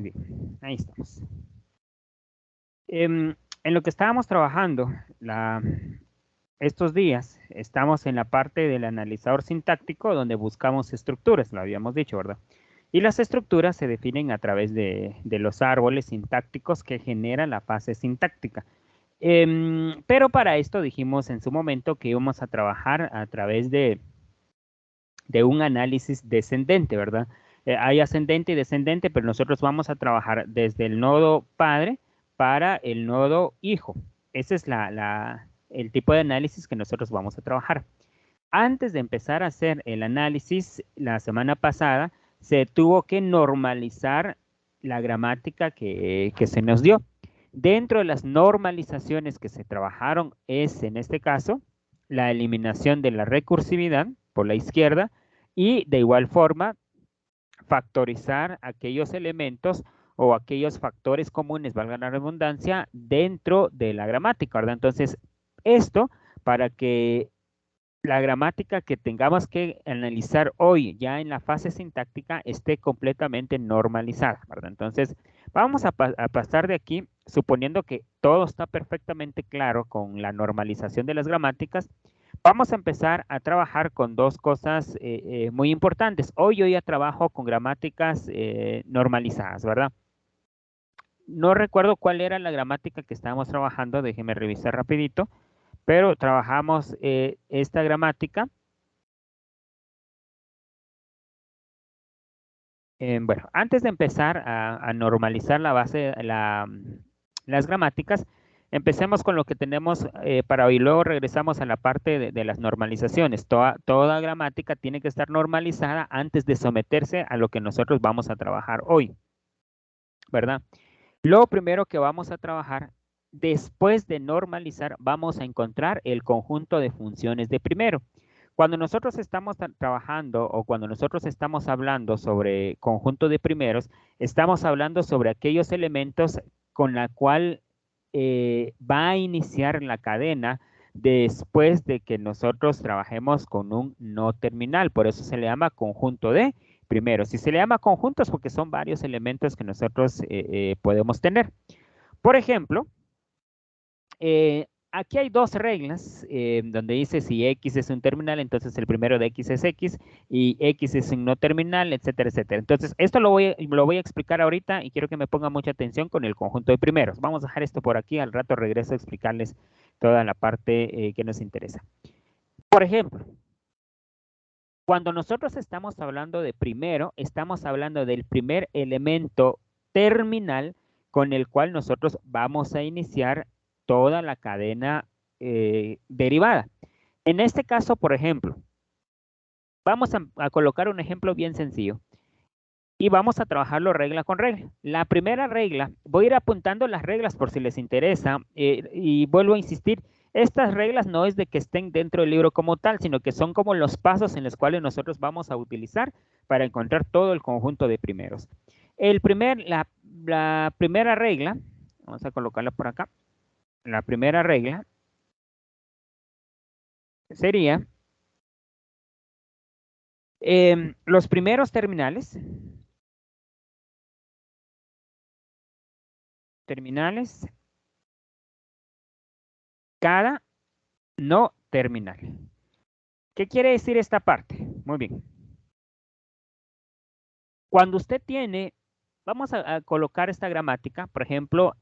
bien, ahí estamos. En lo que estábamos trabajando estos días, estamos en la parte del analizador sintáctico donde buscamos estructuras, lo habíamos dicho, ¿verdad? Y las estructuras se definen a través de los árboles sintácticos que generan la fase sintáctica. Pero para esto dijimos en su momento que íbamos a trabajar a través de un análisis descendente, ¿verdad? Hay ascendente y descendente, pero nosotros vamos a trabajar desde el nodo padre para el nodo hijo. Ese es el tipo de análisis que nosotros vamos a trabajar. Antes de empezar a hacer el análisis, la semana pasada, se tuvo que normalizar la gramática que se nos dio. Dentro de las normalizaciones que se trabajaron es, en este caso, la eliminación de la recursividad por la izquierda y de igual forma factorizar aquellos elementos o aquellos factores comunes, valga la redundancia, dentro de la gramática, ¿verdad? Entonces, esto para que la gramática que tengamos que analizar hoy ya en la fase sintáctica esté completamente normalizada, ¿verdad? Entonces, vamos a pasar de aquí, suponiendo que todo está perfectamente claro con la normalización de las gramáticas, vamos a empezar a trabajar con dos cosas muy importantes. Hoy yo ya trabajo con gramáticas normalizadas, ¿verdad? No recuerdo cuál era la gramática que estábamos trabajando, déjeme revisar rapidito, pero trabajamos esta gramática. Bueno, antes de empezar a normalizar la base, las gramáticas, empecemos con lo que tenemos para hoy. Luego regresamos a la parte de las normalizaciones. Toda gramática tiene que estar normalizada antes de someterse a lo que nosotros vamos a trabajar hoy, ¿verdad? Lo primero que vamos a trabajar, después de normalizar, vamos a encontrar el conjunto de funciones de primero. Cuando nosotros estamos trabajando o cuando nosotros estamos hablando sobre conjunto de primeros, estamos hablando sobre aquellos elementos con la cual va a iniciar la cadena después de que nosotros trabajemos con un no terminal. Por eso se le llama conjunto de primeros. Y se le llama conjuntos porque son varios elementos que nosotros podemos tener. Por ejemplo, aquí hay dos reglas donde dice si X es un terminal, entonces el primero de X es X y X es un no terminal, etcétera, etcétera. Entonces, esto lo voy a explicar ahorita y quiero que me pongan mucha atención con el conjunto de primeros. Vamos a dejar esto por aquí, al rato regreso a explicarles toda la parte que nos interesa. Por ejemplo, cuando nosotros estamos hablando de primero, estamos hablando del primer elemento terminal con el cual nosotros vamos a iniciar toda la cadena derivada. En este caso, por ejemplo, vamos a colocar un ejemplo bien sencillo y vamos a trabajarlo regla con regla. La primera regla, voy a ir apuntando las reglas por si les interesa y vuelvo a insistir, estas reglas no es de que estén dentro del libro como tal, sino que son como los pasos en los cuales nosotros vamos a utilizar para encontrar todo el conjunto de primeros. La primera regla, vamos a colocarla por acá, la primera regla sería los primeros terminales cada no terminal. ¿Qué quiere decir esta parte? Muy bien. Cuando usted tiene, vamos a colocar esta gramática, por ejemplo,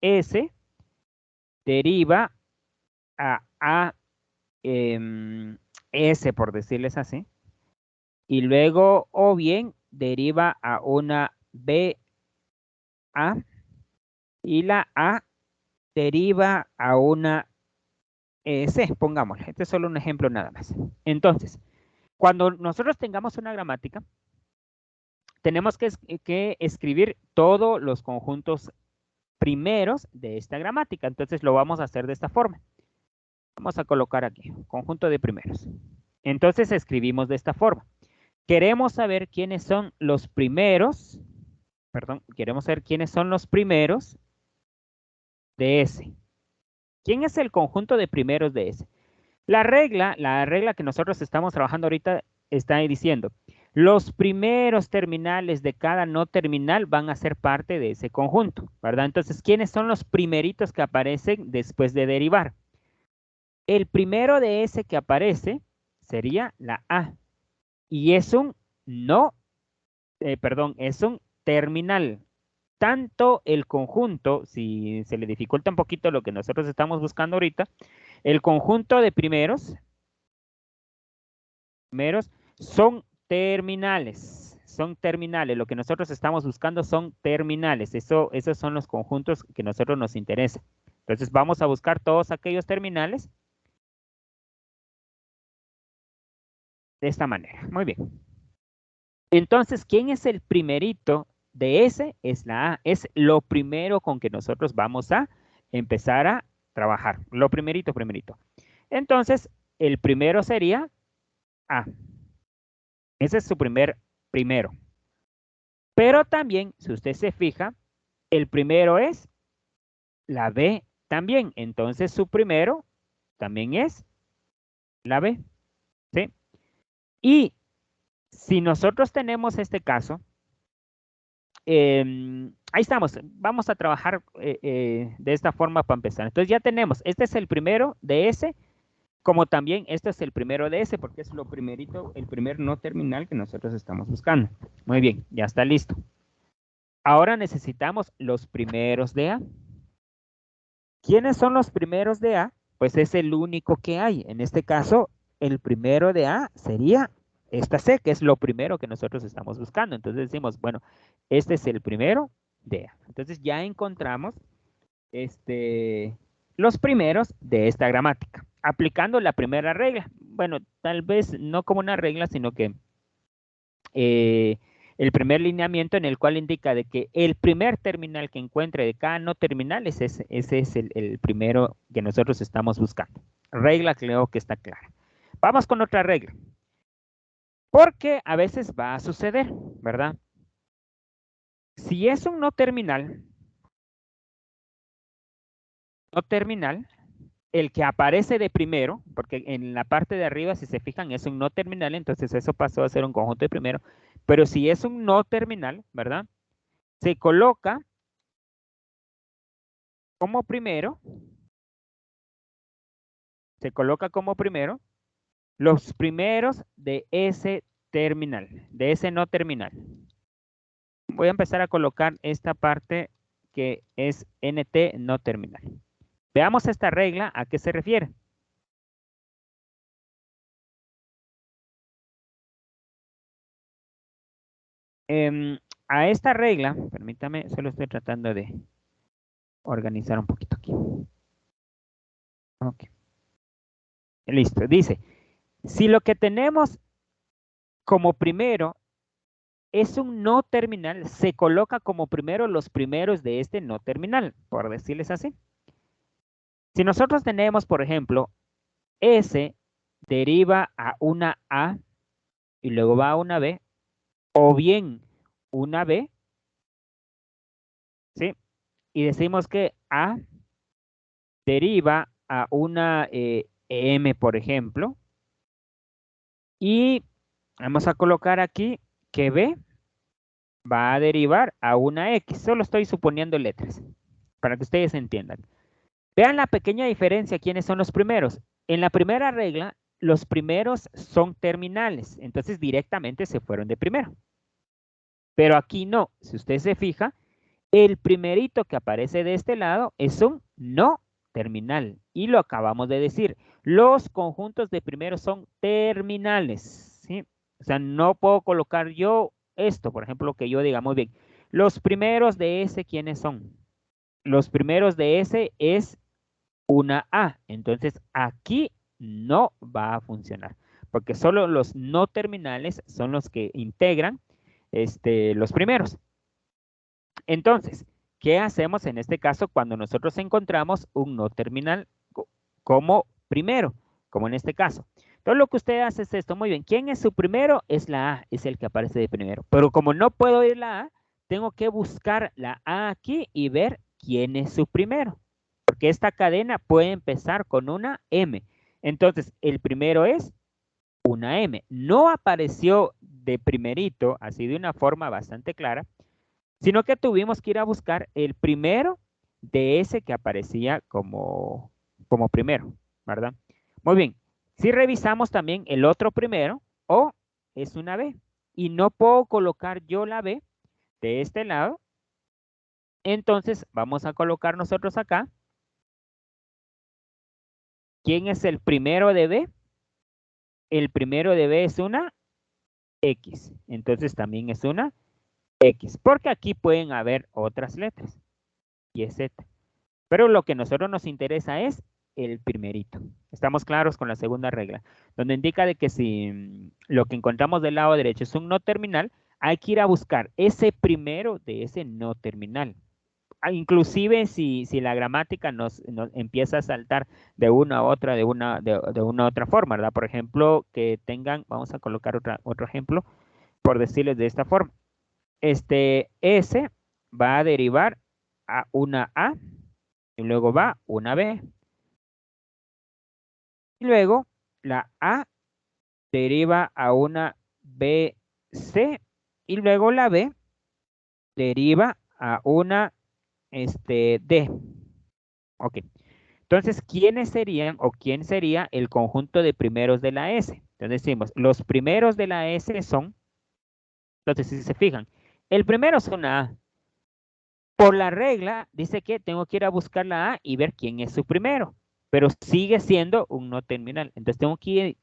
S deriva a S, por decirles así, y luego o bien deriva a una B A y la A deriva a una C, pongámosle. Este es solo un ejemplo nada más. Entonces, cuando nosotros tengamos una gramática, tenemos que escribir todos los conjuntos primeros de esta gramática. Entonces lo vamos a hacer de esta forma. Vamos a colocar aquí, conjunto de primeros. Entonces escribimos de esta forma. Queremos saber quiénes son los primeros, queremos saber quiénes son los primeros de S. ¿Quién es el conjunto de primeros de S? La regla que nosotros estamos trabajando ahorita está diciendo, Los primeros terminales de cada no terminal van a ser parte de ese conjunto, ¿verdad? Entonces, ¿quiénes son los primeritos que aparecen después de derivar? El primero de ese que aparece sería la A. Y es un es un terminal. Tanto el conjunto, si se le dificulta un poquito lo que nosotros estamos buscando ahorita, el conjunto de primeros son terminales. Son terminales. Lo que nosotros estamos buscando son terminales. Esos son los conjuntos que a nosotros nos interesan. Entonces vamos a buscar todos aquellos terminales de esta manera. Muy bien. Entonces, ¿quién es el primerito de ese? Es la A. Es lo primero con que nosotros vamos a empezar a trabajar. Lo primerito. Entonces, el primero sería A. Ese es su primero. Pero también, si usted se fija, el primero es la B también. Entonces, su primero también es la B. ¿Sí? Y si nosotros tenemos este caso, ahí estamos. Vamos a trabajar de esta forma para empezar. Entonces ya tenemos, este es el primero de ese, como también este es el primero de ese, porque es lo primerito, el primer no terminal que nosotros estamos buscando. Muy bien, ya está listo. Ahora necesitamos los primeros de A. ¿Quiénes son los primeros de A? Pues es el único que hay. En este caso, el primero de A sería esta C, que es lo primero que nosotros estamos buscando. Entonces decimos, bueno, este es el primero de A. Entonces ya encontramos los primeros de esta gramática, aplicando la primera regla. Bueno, tal vez no como una regla, sino que el primer lineamiento en el cual indica de que el primer terminal que encuentre de cada no terminal, ese es el primero que nosotros estamos buscando. Regla creo que está clara. Vamos con otra regla. Porque a veces va a suceder, ¿verdad? Si es un no terminal, el que aparece de primero, porque en la parte de arriba, si se fijan, es un no terminal, entonces eso pasó a ser un conjunto de primero. Pero si es un no terminal, ¿verdad? Se coloca como primero, los primeros de ese terminal, de ese no terminal. Voy a empezar a colocar esta parte que es NT no terminal. Veamos esta regla, ¿a qué se refiere? A esta regla, permítame, solo estoy tratando de organizar un poquito aquí. Ok. Listo, dice, si lo que tenemos como primero es un no terminal, se coloca como primero los primeros de este no terminal, por decirles así. Si nosotros tenemos, por ejemplo, S deriva a una A y luego va a una B, o bien una B, ¿sí? Y decimos que A deriva a una M, por ejemplo, y vamos a colocar aquí que B va a derivar a una X. Solo estoy suponiendo letras, para que ustedes entiendan. Vean la pequeña diferencia, ¿quiénes son los primeros? En la primera regla, los primeros son terminales, entonces directamente se fueron de primero. Pero aquí no, si usted se fija, el primerito que aparece de este lado es un no terminal. Y lo acabamos de decir, los conjuntos de primeros son terminales, ¿sí? O sea, no puedo colocar yo esto, por ejemplo, que yo diga, muy bien, los primeros de ese, ¿quiénes son? Los primeros de ese es una A. Entonces, aquí no va a funcionar, porque solo los no terminales son los que integran los primeros. Entonces, ¿qué hacemos en este caso cuando nosotros encontramos un no terminal como primero? Como en este caso. Entonces, lo que usted hace es esto. Muy bien, ¿quién es su primero? Es la A, es el que aparece de primero. Pero como no puedo ir la A, tengo que buscar la A aquí y ver quién es su primero. Porque esta cadena puede empezar con una M. Entonces, el primero es una M. No apareció de primerito, así de una forma bastante clara, sino que tuvimos que ir a buscar el primero de ese que aparecía como primero, ¿verdad? Muy bien, si revisamos también el otro primero, O es una B, y no puedo colocar yo la B de este lado, entonces vamos a colocar nosotros acá. ¿Quién es el primero de B? El primero de B es una X, entonces también es una X, porque aquí pueden haber otras letras, y es Z. Pero lo que a nosotros nos interesa es el primerito. Estamos claros con la segunda regla, donde indica de que si lo que encontramos del lado derecho es un no terminal, hay que ir a buscar ese primero de ese no terminal. Inclusive si la gramática nos empieza a saltar de una a otra, de una a otra forma, ¿verdad? Por ejemplo, que tengan, vamos a colocar otro ejemplo, por decirles de esta forma. S va a derivar a una A y luego va una B. Y luego la A deriva a una BC y luego la B deriva a una D. Ok. Entonces, ¿quiénes serían o quién sería el conjunto de primeros de la S? Entonces decimos, los primeros de la S son, entonces si se fijan, el primero es una A. Por la regla, dice que tengo que ir a buscar la A y ver quién es su primero, pero sigue siendo un no terminal. Entonces tengo que ir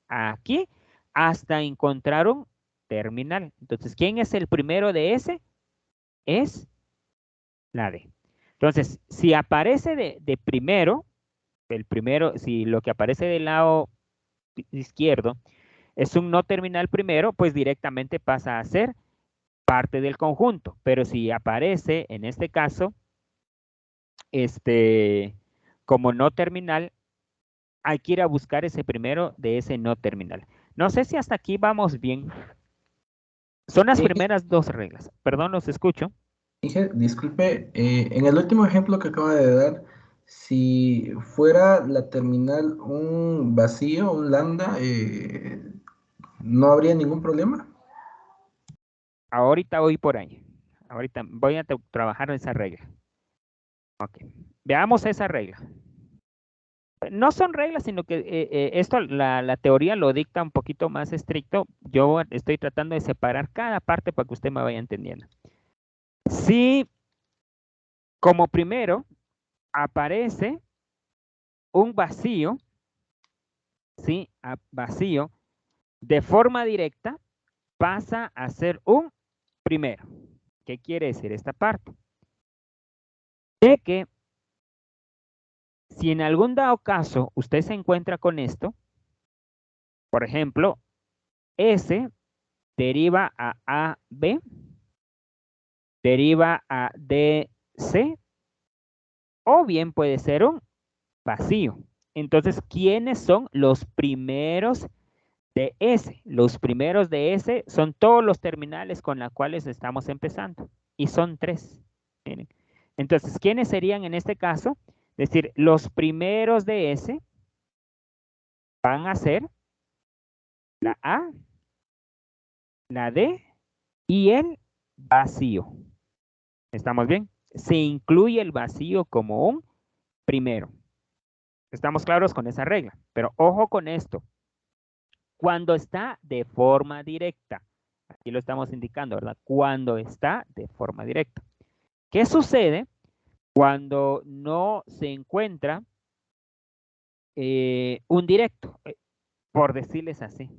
aquí hasta encontrar un terminal. Entonces, ¿quién es el primero de ese? Es la D. Entonces, si aparece de primero, el primero, si lo que aparece del lado izquierdo es un no terminal primero, pues directamente pasa a ser parte del conjunto. Pero si aparece, en este caso, como no terminal, hay que ir a buscar ese primero de ese no terminal. No sé si hasta aquí vamos bien. Son las primeras dos reglas. Perdón, los escucho. Dije, disculpe, en el último ejemplo que acaba de dar, si fuera la terminal un vacío, un lambda, ¿no habría ningún problema? Ahorita voy por ahí. Ahorita voy a trabajar esa regla. Ok. Veamos esa regla. No son reglas, sino que esto, la teoría lo dicta un poquito más estricto. Yo estoy tratando de separar cada parte para que usted me vaya entendiendo. Si como primero aparece un vacío, ¿sí? Vacío, de forma directa pasa a ser un primero. ¿Qué quiere decir esta parte? De que si en algún dado caso usted se encuentra con esto, por ejemplo, S deriva a AB, deriva a DC, o bien puede ser un vacío. Entonces, ¿quiénes son los primeros de S? Los primeros de S son todos los terminales con los cuales estamos empezando. Y son tres. Miren. Entonces, ¿quiénes serían en este caso? Es decir, los primeros de S van a ser la A, la D y el vacío. ¿Estamos bien? Se incluye el vacío como un primero. Estamos claros con esa regla, pero ojo con esto. Cuando está de forma directa, aquí lo estamos indicando, ¿verdad? Cuando está de forma directa. ¿Qué sucede cuando no se encuentra un directo? Por decirles así.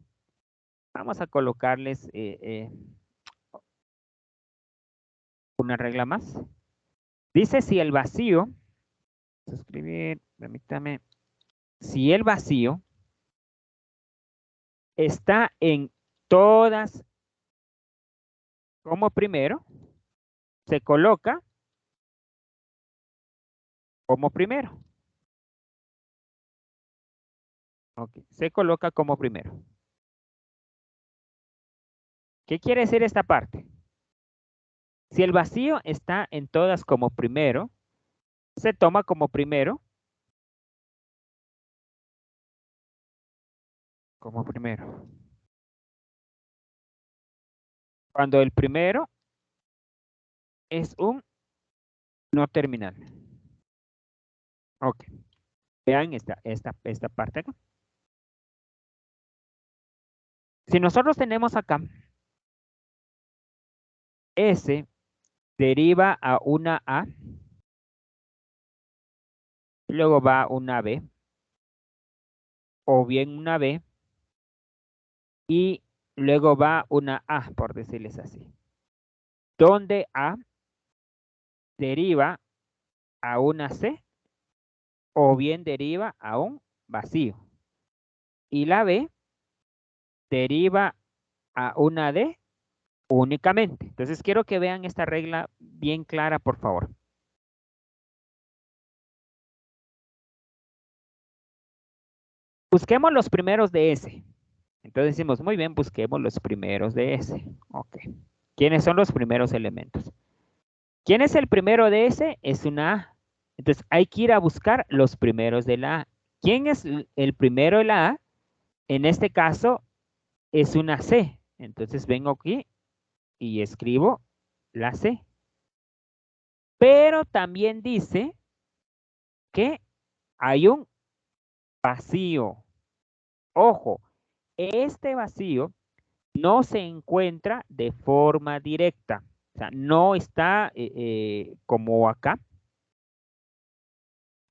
Vamos a colocarles una regla más. Dice si el vacío, escribir, permítame, si el vacío está en todas como primero, se coloca como primero. Ok, se coloca como primero. ¿Qué quiere decir esta parte? Si el vacío está en todas como primero, se toma como primero, como primero. Cuando el primero es un no terminal. Ok. Vean esta parte acá. Si nosotros tenemos acá S deriva a una A, luego va una B, o bien una B, y luego va una A, por decirles así. Donde A deriva a una C, o bien deriva a un vacío. Y la B deriva a una D únicamente. Entonces quiero que vean esta regla bien clara, por favor. Busquemos los primeros de S. Entonces decimos, muy bien, busquemos los primeros de S. Ok. ¿Quiénes son los primeros elementos? ¿Quién es el primero de S? Es una A. Entonces hay que ir a buscar los primeros de la A. ¿Quién es el primero de la A? En este caso es una C. Entonces vengo aquí y escribo la C. Pero también dice que hay un vacío. Ojo, este vacío no se encuentra de forma directa. O sea, no está como acá,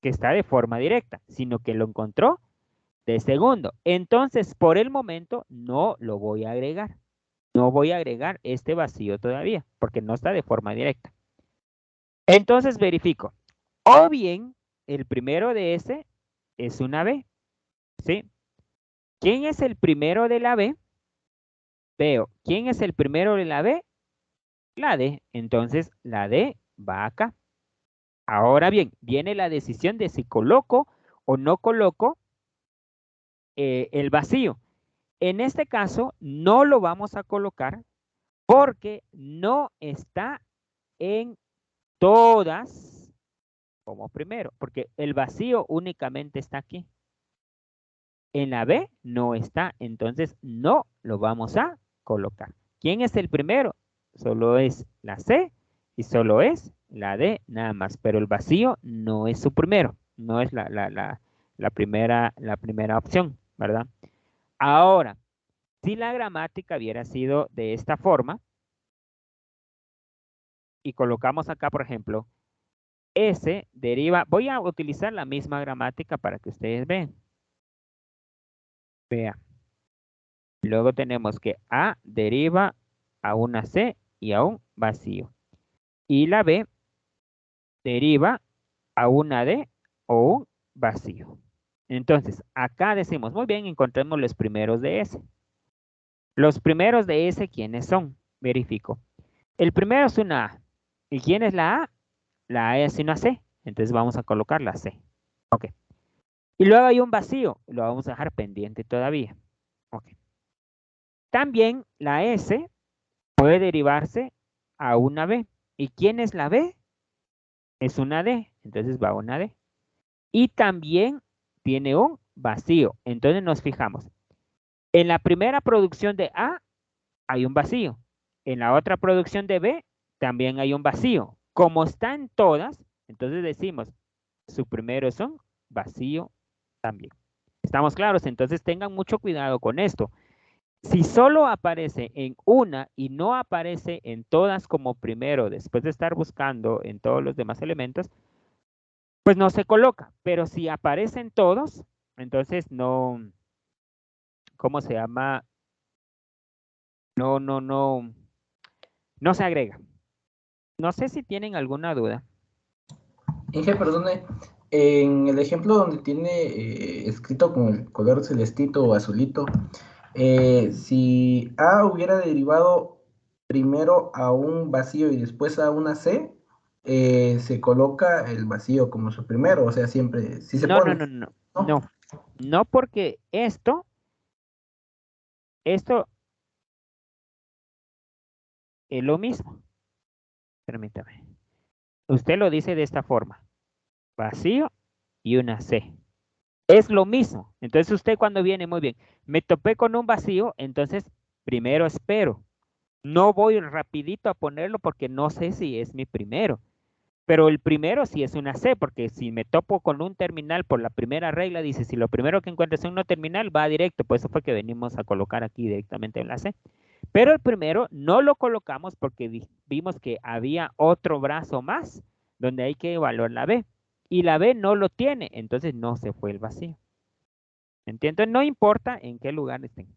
que está de forma directa, sino que lo encontró de segundo. Entonces, por el momento, no lo voy a agregar. No voy a agregar este vacío todavía, porque no está de forma directa. Entonces, verifico. O bien, el primero de ese es una B, ¿sí? ¿Quién es el primero de la B? Veo, ¿quién es el primero de la B? La D. Entonces, la D va acá. Ahora bien, viene la decisión de si coloco o no coloco el vacío. En este caso, no lo vamos a colocar porque no está en todas como primero, porque el vacío únicamente está aquí. En la B no está, entonces no lo vamos a colocar. ¿Quién es el primero? Solo es la C y solo es la D nada más, pero el vacío no es su primero, no es la primera opción, ¿verdad? Ahora, si la gramática hubiera sido de esta forma y colocamos acá, por ejemplo, S deriva, voy a utilizar la misma gramática para que ustedes vean. Vean. Luego tenemos que A deriva a una C y a un vacío. Y la B deriva a una D o un vacío. Entonces, acá decimos, muy bien, encontremos los primeros de S. Los primeros de S, ¿quiénes son? Verifico. El primero es una A. ¿Y quién es la A? La A es una C. Entonces vamos a colocar la C. Ok. Y luego hay un vacío. Lo vamos a dejar pendiente todavía. Ok. También la S puede derivarse a una B. ¿Y quién es la B? Es una D. Entonces va a una D. Y también tiene un vacío. Entonces nos fijamos. En la primera producción de A hay un vacío. En la otra producción de B también hay un vacío. Como está en todas, entonces decimos, su primero es un vacío también. ¿Estamos claros? Entonces tengan mucho cuidado con esto. Si solo aparece en una y no aparece en todas como primero, después de estar buscando en todos los demás elementos, pues no se coloca. Pero si aparece en todos, entonces no, ¿cómo se llama? No se agrega. No sé si tienen alguna duda. Inge, perdone, en el ejemplo donde tiene escrito con el color celestito o azulito, si A hubiera derivado primero a un vacío y después a una C, se coloca el vacío como su primero, o sea, siempre, sí se No, no, pone, no, no, ¿no? no. No porque esto es lo mismo. Permítame. Usted lo dice de esta forma. Vacío y una C. Es lo mismo. Entonces usted cuando viene, muy bien, me topé con un vacío, entonces primero espero. No voy rapidito a ponerlo porque no sé si es mi primero. Pero el primero sí es una C, porque si me topo con un terminal por la primera regla, dice, si lo primero que encuentres es un no terminal, va directo. Por eso fue que venimos a colocar aquí directamente en la C. Pero el primero no lo colocamos porque vimos que había otro brazo más donde hay que evaluar la B. Y la B no lo tiene, entonces no se fue el vacío. ¿Entiendes? No importa en qué lugar estén.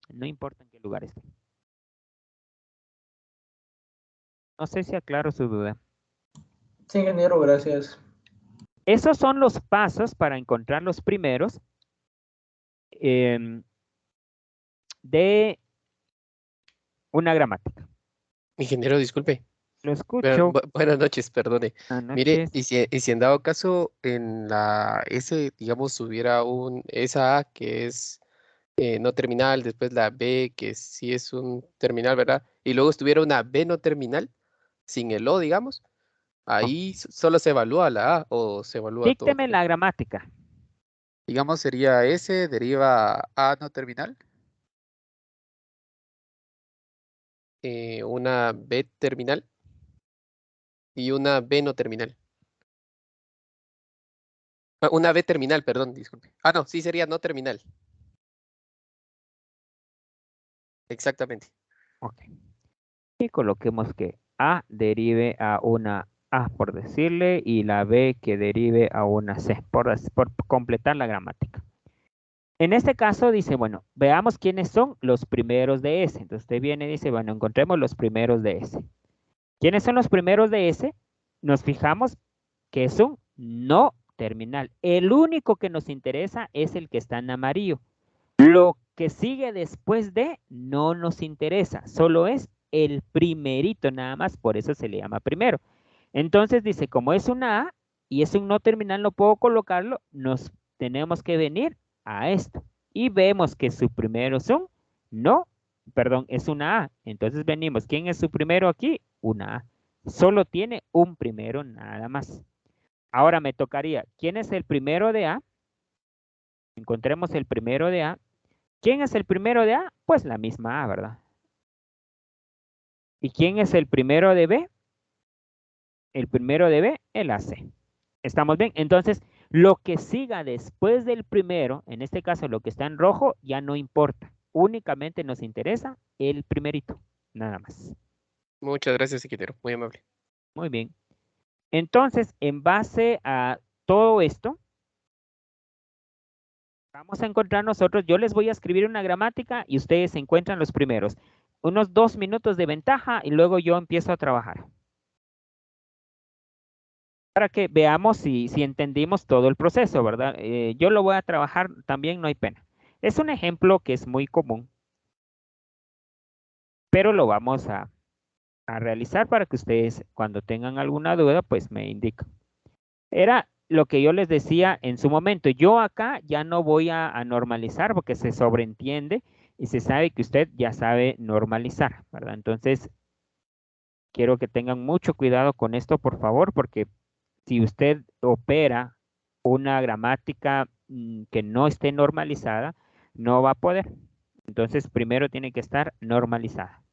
No importa en qué lugar estén. No sé si aclaro su duda. Sí, ingeniero, gracias. Esos son los pasos para encontrar los primeros de una gramática. Ingeniero, disculpe. Lo escucho. Buenas noches, perdone. Buenas Mire, noches. y si en dado caso en la S, digamos, hubiera esa A que es no terminal, después la B que sí es un terminal, ¿verdad? Y luego estuviera una B no terminal, sin el O, digamos, Ok. ahí solo se evalúa la A o se evalúa todo. Dícteme la gramática. Digamos, sería S deriva A no terminal, una B terminal y una B no terminal. Una B terminal, perdón, disculpe. Ah, no, sí sería no terminal. Exactamente. Ok. Y coloquemos que A derive a una A, por decirle, y la B que derive a una C, por completar la gramática. En este caso dice, bueno, veamos quiénes son los primeros de S. Entonces usted viene y dice, bueno, encontremos los primeros de S. ¿Quiénes son los primeros de S? Nos fijamos que es un no terminal. El único que nos interesa es el que está en amarillo. Lo que sigue después de no nos interesa, solo es el primerito nada más, por eso se le llama primero. Entonces dice, como es una A y es un no terminal, no puedo colocarlo, nos tenemos que venir a esto. Y vemos que su primero es un no, perdón, es una A. Entonces venimos, ¿quién es su primero aquí? Una A. Solo tiene un primero nada más. Ahora me tocaría, ¿quién es el primero de A? Encontremos el primero de A. ¿Quién es el primero de A? Pues la misma A, ¿verdad? ¿Y quién es el primero de B? El primero de B, el AC. ¿Estamos bien? Entonces, lo que siga después del primero, en este caso lo que está en rojo, ya no importa. Únicamente nos interesa el primerito, nada más. Muchas gracias, ingeniero. Muy amable. Muy bien. Entonces, en base a todo esto, vamos a encontrar nosotros, yo les voy a escribir una gramática y ustedes encuentran los primeros. Unos 2 minutos de ventaja y luego yo empiezo a trabajar. Para que veamos si entendimos todo el proceso, ¿verdad? Yo lo voy a trabajar también, no hay pena. Es un ejemplo que es muy común, pero lo vamos a realizar para que ustedes cuando tengan alguna duda, pues me indican. Era lo que yo les decía en su momento. Yo acá ya no voy a normalizar porque se sobreentiende y se sabe que usted ya sabe normalizar, ¿verdad? Entonces, quiero que tengan mucho cuidado con esto, por favor, porque si usted opera una gramática que no esté normalizada, no va a poder. Entonces, primero tiene que estar normalizada.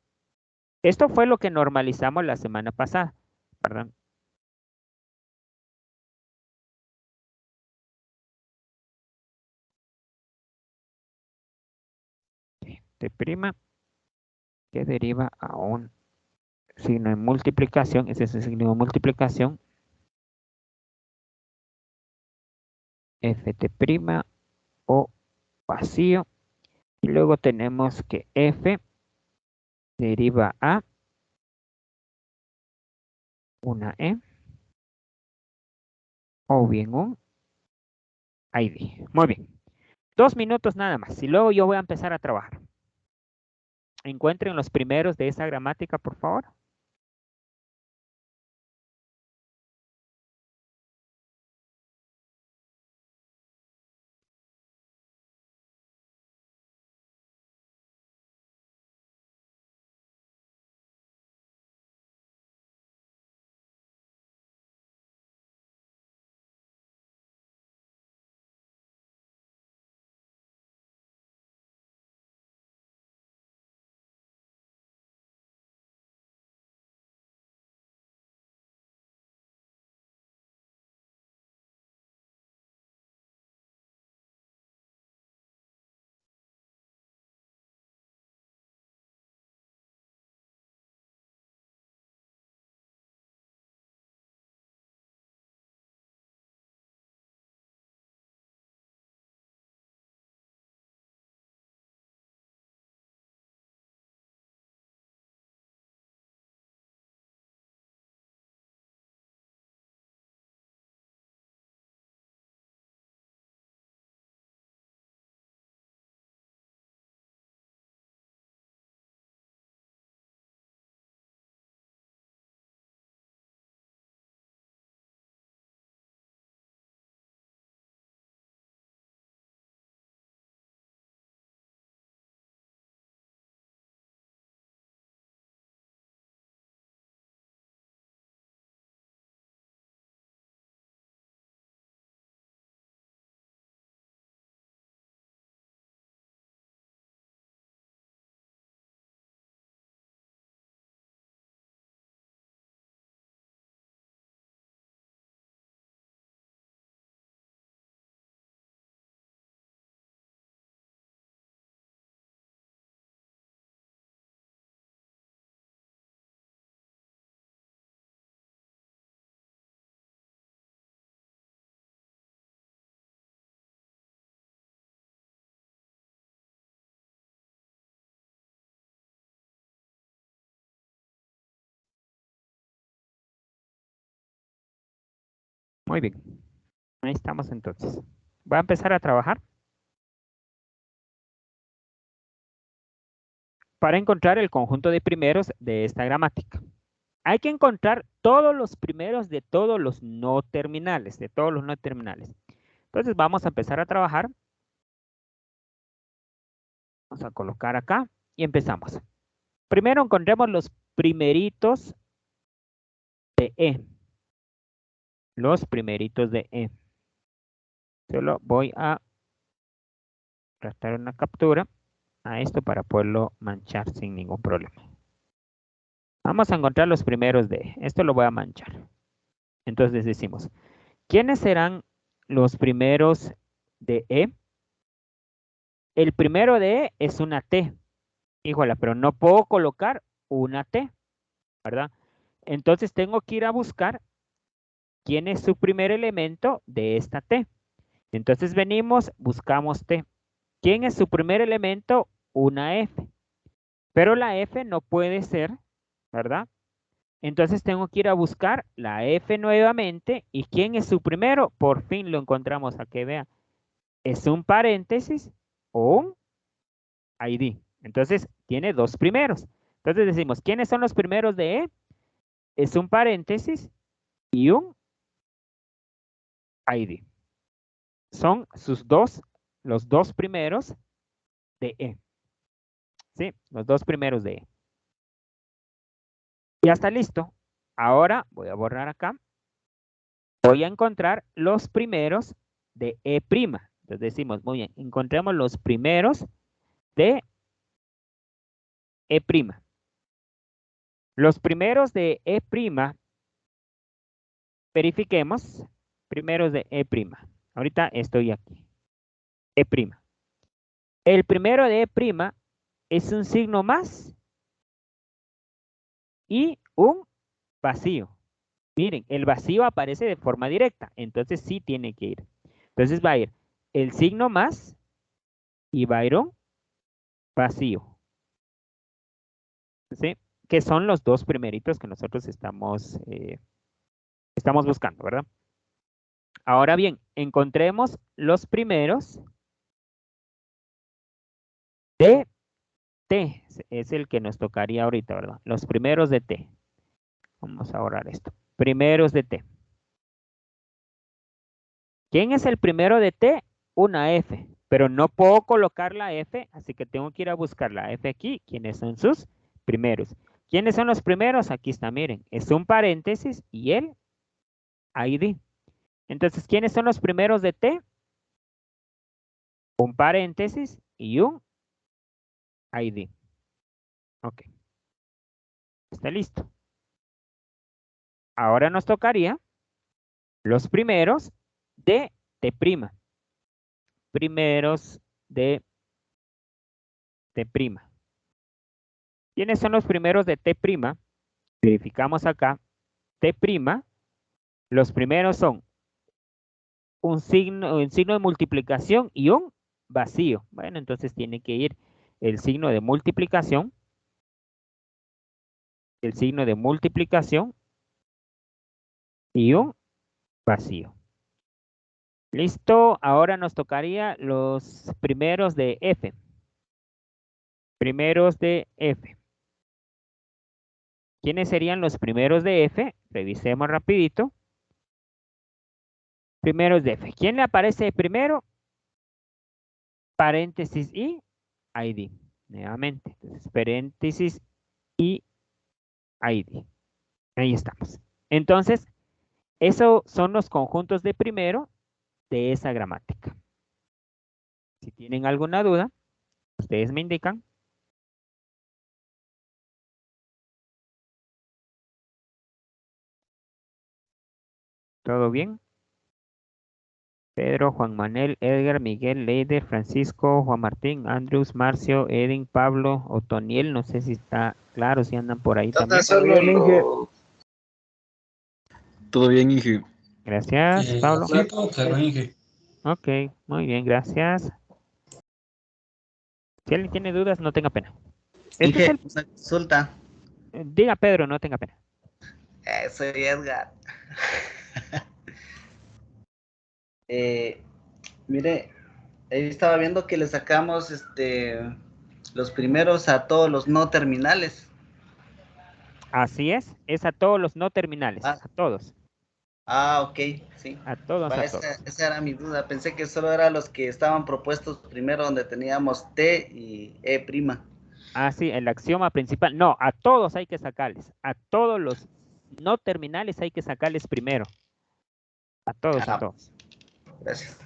Esto fue lo que normalizamos la semana pasada, perdón. De prima que deriva a un signo de multiplicación, ese es el signo de multiplicación, ft' o vacío. Y luego tenemos que f deriva a una e o bien un id. Muy bien. 2 minutos nada más. Y luego yo voy a empezar a trabajar. Encuentren los primeros de esa gramática, por favor. Muy bien. Ahí estamos entonces. Voy a empezar a trabajar para encontrar el conjunto de primeros de esta gramática. Hay que encontrar todos los primeros de todos los no terminales, Entonces vamos a empezar a trabajar. Vamos a colocar acá y empezamos. Primero encontremos los primeritos de E. Los primeritos de E. Solo voy a restar una captura a esto para poderlo manchar sin ningún problema. Vamos a encontrar los primeros de E. Esto lo voy a manchar. Entonces decimos, ¿quiénes serán los primeros de E? El primero de E es una T. Híjola, pero no puedo colocar una T, ¿verdad? Entonces tengo que ir a buscar quién es su primer elemento de esta T. Entonces venimos, buscamos T. ¿Quién es su primer elemento? Una F. Pero la F no puede ser, ¿verdad? Entonces tengo que ir a buscar la F nuevamente. ¿Y quién es su primero? Por fin lo encontramos aquí, vean. Es un paréntesis o un ID. Entonces tiene dos primeros. Entonces decimos, ¿quiénes son los primeros de E? Es un paréntesis y un ID. Son los dos primeros de E. ¿Sí? Los dos primeros de E. Ya está listo. Ahora voy a borrar acá. Voy a encontrar los primeros de E'. Entonces decimos, muy bien, encontremos los primeros de E'. Los primeros de E', verifiquemos, primeros de E'. Ahorita estoy aquí. E'. El primero de E' es un signo más y un vacío. Miren, el vacío aparece de forma directa, entonces sí tiene que ir. Entonces va a ir el signo más y va a ir un vacío. ¿Sí? Que son los dos primeritos que nosotros estamos buscando, ¿verdad? Ahora bien, encontremos los primeros de T. Es el que nos tocaría ahorita, ¿verdad? Los primeros de T. Vamos a borrar esto. Primeros de T. ¿Quién es el primero de T? Una F. Pero no puedo colocar la F, así que tengo que ir a buscar la F aquí. ¿Quiénes son sus primeros? ¿Quiénes son los primeros? Aquí está, miren. Es un paréntesis y el ID. Entonces, ¿quiénes son los primeros de T? Un paréntesis y un ID. Ok. Está listo. Ahora nos tocaría los primeros de T'. Primeros de T'. ¿Quiénes son los primeros de T'? Verificamos acá. T', los primeros son un signo de multiplicación y un vacío. Bueno, entonces tiene que ir el signo de multiplicación. El signo de multiplicación y un vacío. Listo, ahora nos tocaría los primeros de F. Primeros de F. ¿Quiénes serían los primeros de F? Revisemos rapidito. Primeros de F. ¿Quién le aparece primero? Paréntesis y ID. Nuevamente. Entonces, paréntesis y ID. Ahí estamos. Entonces, esos son los conjuntos de primero de esa gramática. Si tienen alguna duda, ustedes me indican. ¿Todo bien? Pedro, Juan Manuel, Edgar, Miguel, Leider, Francisco, Juan Martín, Andrews, Marcio, Edin, Pablo, Otoniel, no sé si está claro, si andan por ahí también. Todo bien, Inge. Gracias, Pablo. Sí, todo claro, Inge. Ok, muy bien, gracias. Si alguien tiene dudas, no tenga pena. Inge, una consulta. Diga, Pedro, no tenga pena. Soy Edgar. Mire, ahí estaba viendo que le sacamos los primeros a todos los no terminales. Así es a todos los no terminales, Ah, a todos. Ok, sí. A todos, Va, a todos. esa era mi duda. Pensé que solo eran los que estaban propuestos primero donde teníamos T y E'. Ah, sí, el axioma principal. No, a todos hay que sacarles. A todos los no terminales hay que sacarles primero. A todos, a Ah, todos. gracias.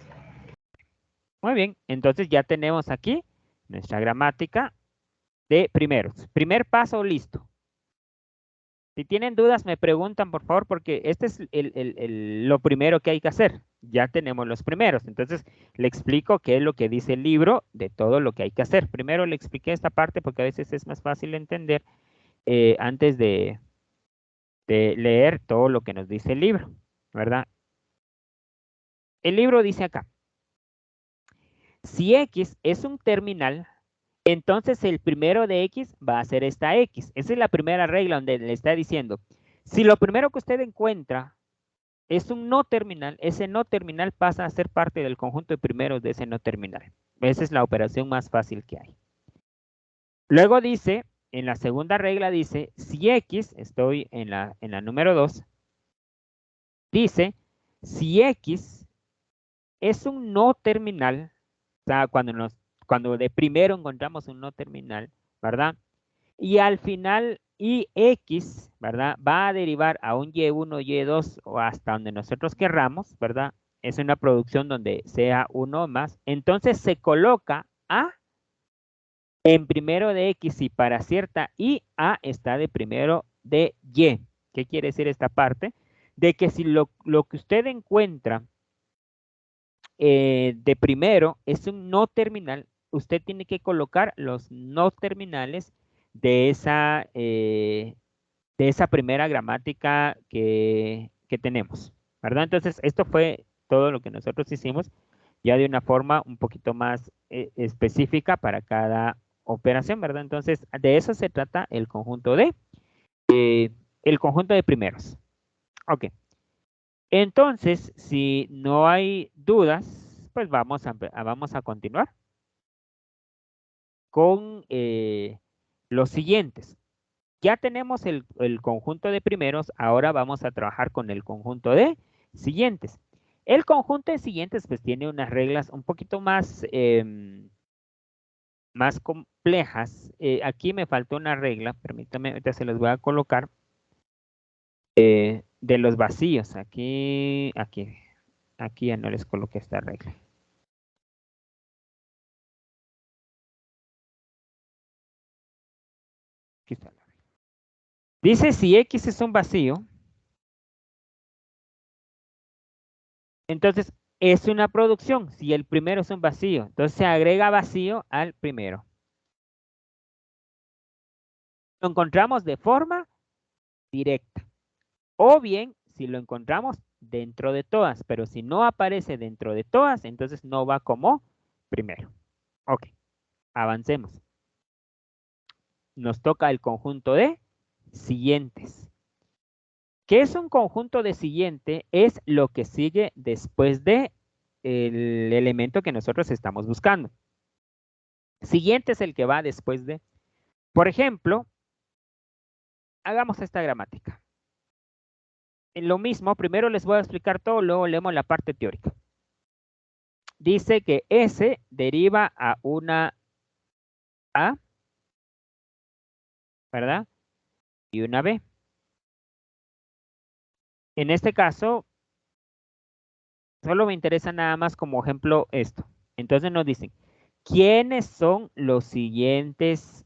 Muy bien, entonces ya tenemos aquí nuestra gramática de primeros. Primer paso, listo. Si tienen dudas, me preguntan, por favor, porque este es lo primero que hay que hacer. Ya tenemos los primeros. Entonces, le explico qué es lo que dice el libro de todo lo que hay que hacer. Primero le expliqué esta parte porque a veces es más fácil entender antes de leer todo lo que nos dice el libro, ¿verdad? El libro dice acá, si X es un terminal, entonces el primero de X va a ser esta X. Esa es la primera regla donde le está diciendo, si lo primero que usted encuentra es un no terminal, ese no terminal pasa a ser parte del conjunto de primeros de ese no terminal. Esa es la operación más fácil que hay. Luego dice, en la segunda regla dice, si X, estoy en la número 2, dice, si X es un no terminal, o sea, cuando de primero encontramos un no terminal, ¿verdad? Y al final IX, ¿verdad? Va a derivar a un Y1, Y2 o hasta donde nosotros querramos, ¿verdad? Es una producción donde sea uno o más. Entonces se coloca A en primero de X y para cierta Y, A está de primero de Y. ¿Qué quiere decir esta parte? De que si lo que usted encuentra de primero es un no terminal, usted tiene que colocar los no terminales de esa primera gramática que tenemos, ¿verdad? Entonces, esto fue todo lo que nosotros hicimos, ya de una forma un poquito más específica para cada operación, ¿verdad? Entonces, de eso se trata el conjunto de primeros. Ok. Entonces, si no hay dudas, pues vamos a continuar con los siguientes. Ya tenemos el conjunto de primeros, ahora vamos a trabajar con el conjunto de siguientes. El conjunto de siguientes pues tiene unas reglas un poquito más, más complejas. Aquí me faltó una regla, permítame, ahorita se los voy a colocar, de los vacíos. Aquí ya no les coloqué esta regla. Aquí está la regla. Dice si X es un vacío, entonces es una producción. Si el primero es un vacío, entonces se agrega vacío al primero. Lo encontramos de forma directa. O bien, si lo encontramos dentro de todas, pero si no aparece dentro de todas, entonces no va como primero. Ok, avancemos. Nos toca el conjunto de siguientes. ¿Qué es un conjunto de siguiente? Es lo que sigue después de el elemento que nosotros estamos buscando. Siguiente es el que va después de. Por ejemplo, hagamos esta gramática. En lo mismo, primero les voy a explicar todo, luego leemos la parte teórica. Dice que S deriva a una A, ¿verdad? Y una B. En este caso, solo me interesa nada más como ejemplo esto. Entonces nos dicen, ¿quiénes son los siguientes?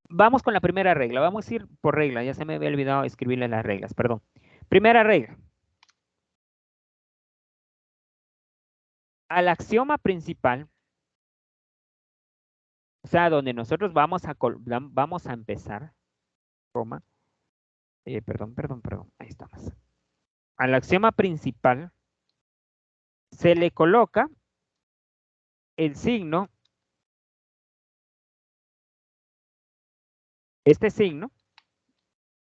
Vamos con la primera regla, vamos a ir por regla, ya se me había olvidado escribirle las reglas, perdón. Primera regla. Al axioma principal, o sea, donde nosotros vamos a empezar, coma, perdón, ahí estamos. Al axioma principal se le coloca el signo, este signo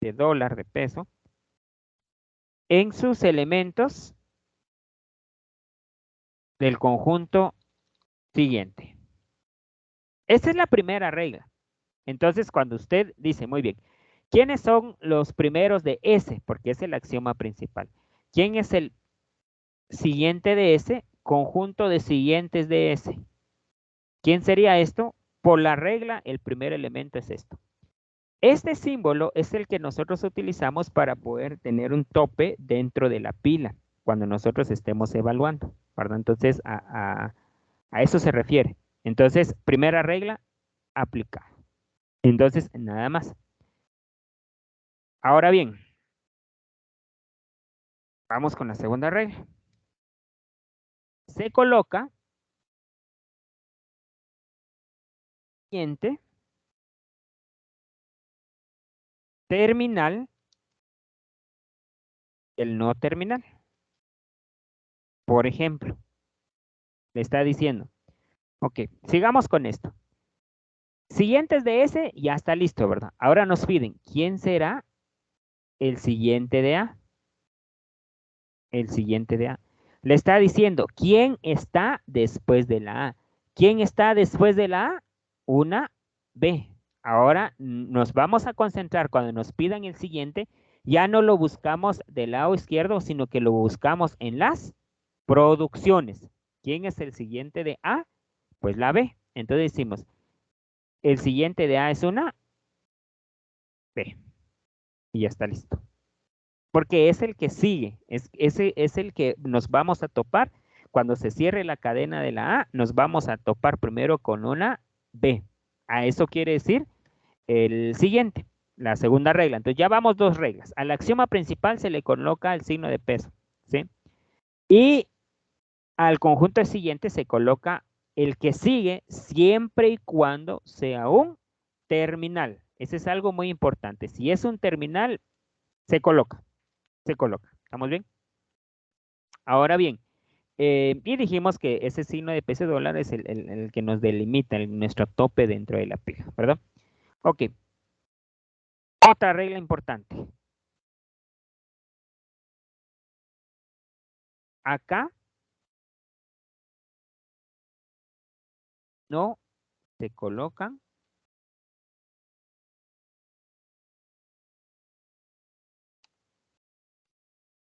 de dólar, de peso, en sus elementos del conjunto siguiente. Esa es la primera regla. Entonces, cuando usted dice, muy bien, ¿quiénes son los primeros de S? Porque es el axioma principal. ¿Quién es el siguiente de S? Conjunto de siguientes de S. ¿Quién sería esto? Por la regla, el primer elemento es esto. Este símbolo es el que nosotros utilizamos para poder tener un tope dentro de la pila cuando nosotros estemos evaluando, ¿verdad? Entonces, a eso se refiere. Entonces, primera regla, aplicar. Entonces, nada más. Ahora bien, vamos con la segunda regla. Se coloca siguiente terminal el no terminal. Por ejemplo, le está diciendo, ok, sigamos con esto. Siguientes de S, ya está listo, ¿verdad? Ahora nos piden, ¿quién será el siguiente de A? El siguiente de A. Le está diciendo, ¿quién está después de la A? ¿Quién está después de la A? Una B. Ahora nos vamos a concentrar cuando nos pidan el siguiente, ya no lo buscamos del lado izquierdo, sino que lo buscamos en las producciones. ¿Quién es el siguiente de A? Pues la B. Entonces decimos, el siguiente de A es una B. Y ya está listo. Porque es el que sigue, ese es el que nos vamos a topar. Cuando se cierre la cadena de la A, nos vamos a topar primero con una B. A eso quiere decir el siguiente, la segunda regla. Entonces ya vamos dos reglas. Al axioma principal se le coloca el signo de peso, ¿sí? Y al conjunto siguiente se coloca el que sigue siempre y cuando sea un terminal. Ese es algo muy importante. Si es un terminal, se coloca. Se coloca. ¿Estamos bien? Ahora bien, y dijimos que ese signo de peso dólar es el que nos delimita nuestro tope dentro de la pila, ¿verdad? Ok. Otra regla importante. Acá no se colocan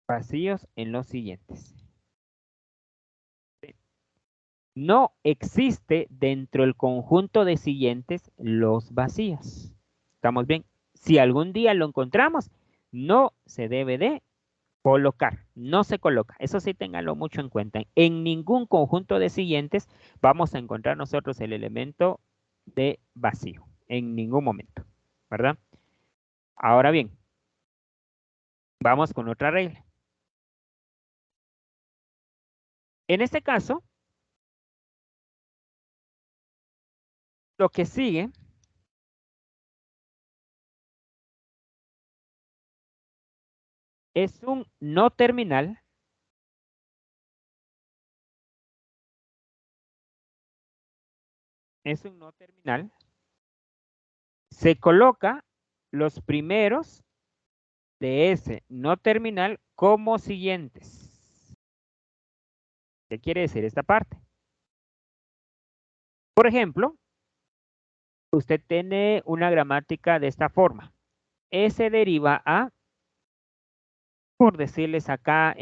vacíos en los siguientes. No existe dentro del conjunto de siguientes los vacíos. ¿Estamos bien? Si algún día lo encontramos, no se debe de colocar, no se coloca. Eso sí, ténganlo mucho en cuenta. En ningún conjunto de siguientes vamos a encontrar nosotros el elemento de vacío. En ningún momento, ¿verdad? Ahora bien, vamos con otra regla. En este caso, lo que sigue es un no terminal se coloca los primeros de ese no terminal como siguientes. ¿Qué quiere decir esta parte? Por ejemplo, usted tiene una gramática de esta forma. S deriva a, por decirles acá,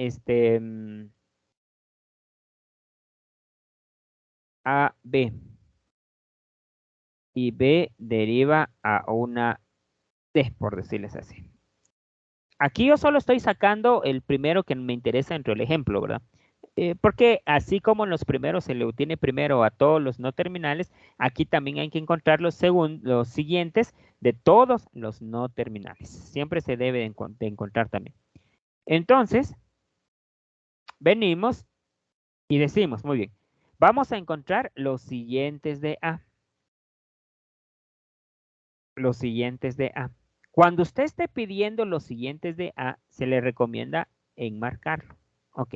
a B. Y B deriva a una D, por decirles así. Aquí yo solo estoy sacando el primero que me interesa dentro del ejemplo, ¿verdad? Porque así como en los primeros se le obtiene primero a todos los no terminales, aquí también hay que encontrar los siguientes de todos los no terminales. Siempre se debe de encontrar también. Entonces, venimos y decimos, muy bien, vamos a encontrar los siguientes de A. Los siguientes de A. Cuando usted esté pidiendo los siguientes de A, se le recomienda enmarcarlo. Ok.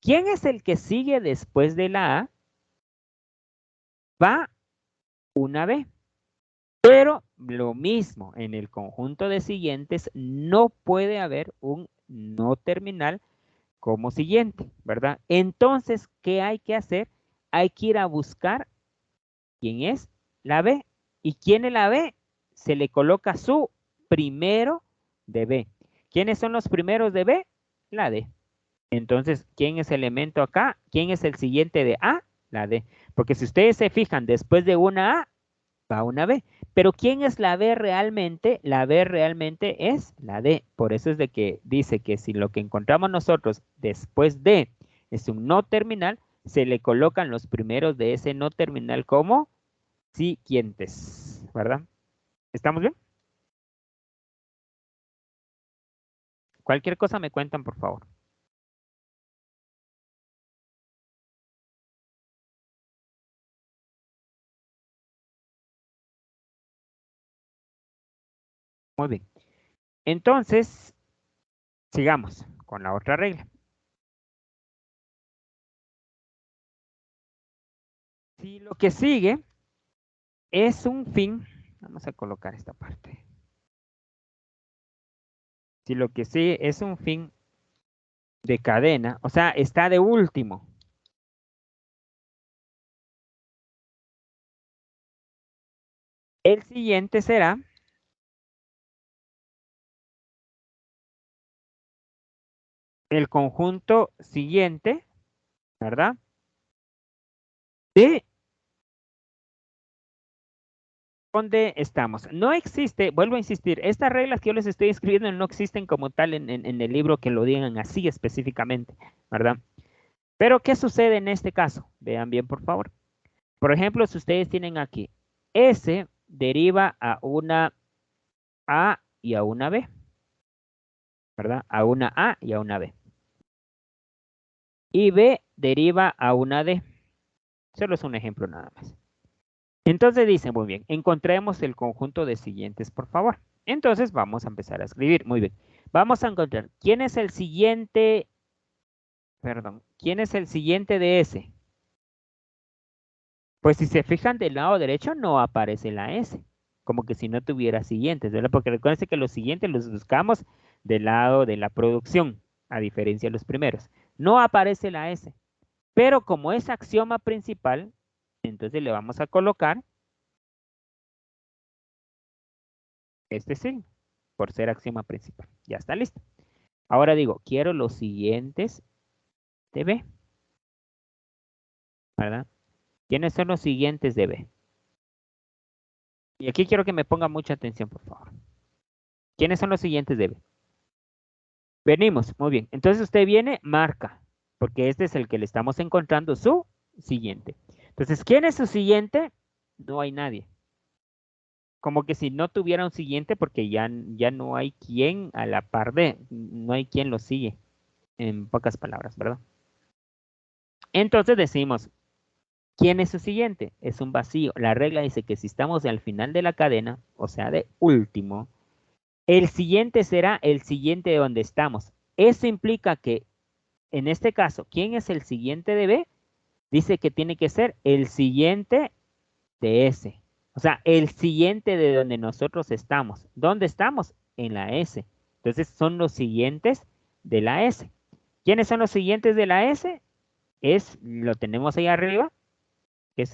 ¿Quién es el que sigue después de la A? Va una B. Pero lo mismo, en el conjunto de siguientes no puede haber un no terminal como siguiente, ¿verdad? Entonces, ¿qué hay que hacer? Hay que ir a buscar quién es la B. ¿Y quién es la B? Se le coloca su primero de B. ¿Quiénes son los primeros de B? La D. Entonces, ¿quién es el elemento acá? ¿Quién es el siguiente de A? La D. Porque si ustedes se fijan, después de una A, va una B. Pero ¿quién es la B realmente? La B realmente es la D. Por eso es de que dice que si lo que encontramos nosotros después de es un no terminal, se le colocan los primeros de ese no terminal como siguientes, ¿verdad? ¿Estamos bien? Cualquier cosa me cuentan, por favor. Muy bien. Entonces, sigamos con la otra regla. Si lo que sigue es un fin, vamos a colocar esta parte. Si lo que sigue es un fin de cadena, o sea, está de último. El siguiente será el conjunto siguiente, ¿verdad? De ¿dónde estamos? No existe, vuelvo a insistir, estas reglas que yo les estoy escribiendo no existen como tal en el libro que lo digan así específicamente, ¿verdad? Pero, ¿qué sucede en este caso? Vean bien, por favor. Por ejemplo, si ustedes tienen aquí, S deriva a una A y a una B, ¿verdad? A una A y a una B. Y B deriva a una D. Solo es un ejemplo nada más. Entonces dicen, muy bien, encontremos el conjunto de siguientes, por favor. Entonces vamos a empezar a escribir. Muy bien. Vamos a encontrar, ¿quién es el siguiente? Perdón, ¿quién es el siguiente de S? Pues si se fijan del lado derecho no aparece la S, como que si no tuviera siguientes, ¿verdad? Porque recuerden que los siguientes los buscamos del lado de la producción, a diferencia de los primeros. No aparece la S, pero como es axioma principal, entonces le vamos a colocar este signo, por ser axioma principal. Ya está listo. Ahora digo, quiero los siguientes de B, ¿verdad? ¿Quiénes son los siguientes de B? Y aquí quiero que me ponga mucha atención, por favor. ¿Quiénes son los siguientes de B? Venimos, muy bien. Entonces usted viene, marca, porque este es el que le estamos encontrando su siguiente. Entonces, ¿quién es su siguiente? No hay nadie. Como que si no tuviera un siguiente, porque ya no hay quien a la par de, no hay quien lo sigue, en pocas palabras, ¿verdad? Entonces decimos, ¿quién es su siguiente? Es un vacío. La regla dice que si estamos al final de la cadena, o sea, de último, el siguiente será el siguiente de donde estamos. Eso implica que, en este caso, ¿quién es el siguiente de B? Dice que tiene que ser el siguiente de S. O sea, el siguiente de donde nosotros estamos. ¿Dónde estamos? En la S. Entonces, son los siguientes de la S. ¿Quiénes son los siguientes de la S? Lo tenemos ahí arriba, que es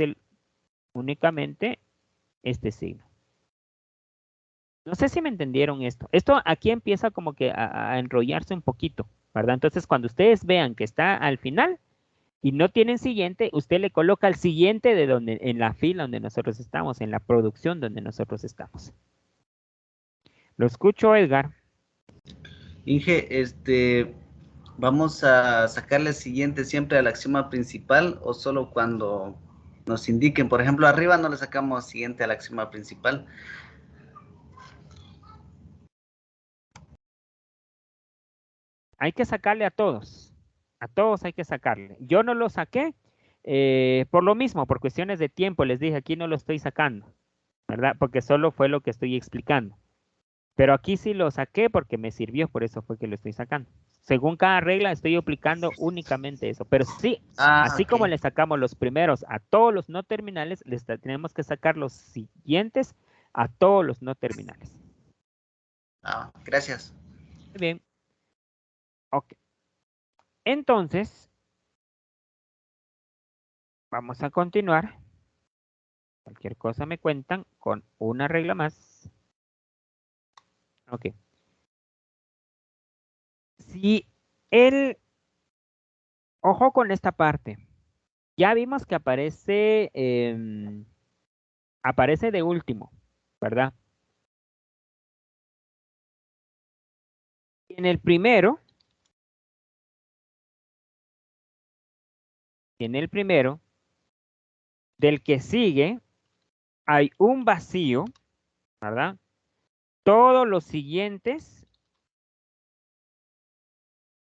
únicamente este signo. No sé si me entendieron esto. Esto aquí empieza como que a enrollarse un poquito, ¿verdad? Entonces, cuando ustedes vean que está al final y no tienen siguiente, usted le coloca el siguiente de donde, en la fila donde nosotros estamos, en la producción donde nosotros estamos. Lo escucho, Edgar. Inge, ¿vamos a sacarle siguiente siempre al axioma principal o solo cuando nos indiquen? Por ejemplo, arriba no le sacamos siguiente al axioma principal. Hay que sacarle a todos. A todos hay que sacarle. Yo no lo saqué por lo mismo, por cuestiones de tiempo. Les dije, aquí no lo estoy sacando, ¿verdad? Porque solo fue lo que estoy explicando. Pero aquí sí lo saqué porque me sirvió, por eso fue que lo estoy sacando. Según cada regla estoy aplicando únicamente eso. Pero sí, así Ok. como le sacamos los primeros a todos los no terminales, tenemos que sacar los siguientes a todos los no terminales. Gracias. Muy bien. Ok. Entonces, vamos a continuar. Cualquier cosa me cuentan con una regla más. Ok. Si ojo con esta parte. Ya vimos que aparece, aparece de último, ¿verdad? En el primero, del que sigue, hay un vacío, ¿verdad? Todos los siguientes,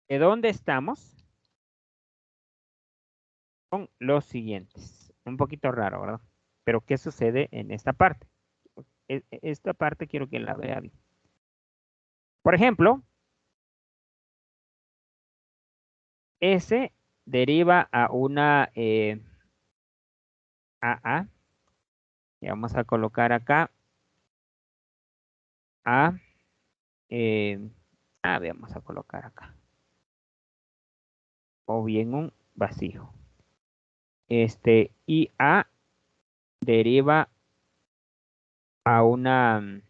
¿de dónde estamos? Son los siguientes. Un poquito raro, ¿verdad? Pero ¿qué sucede en esta parte? Esta parte quiero que la vea bien. Por ejemplo, S deriva a una AA. Y vamos a colocar acá A. Vamos a colocar acá. O bien un vacío. Y A deriva a una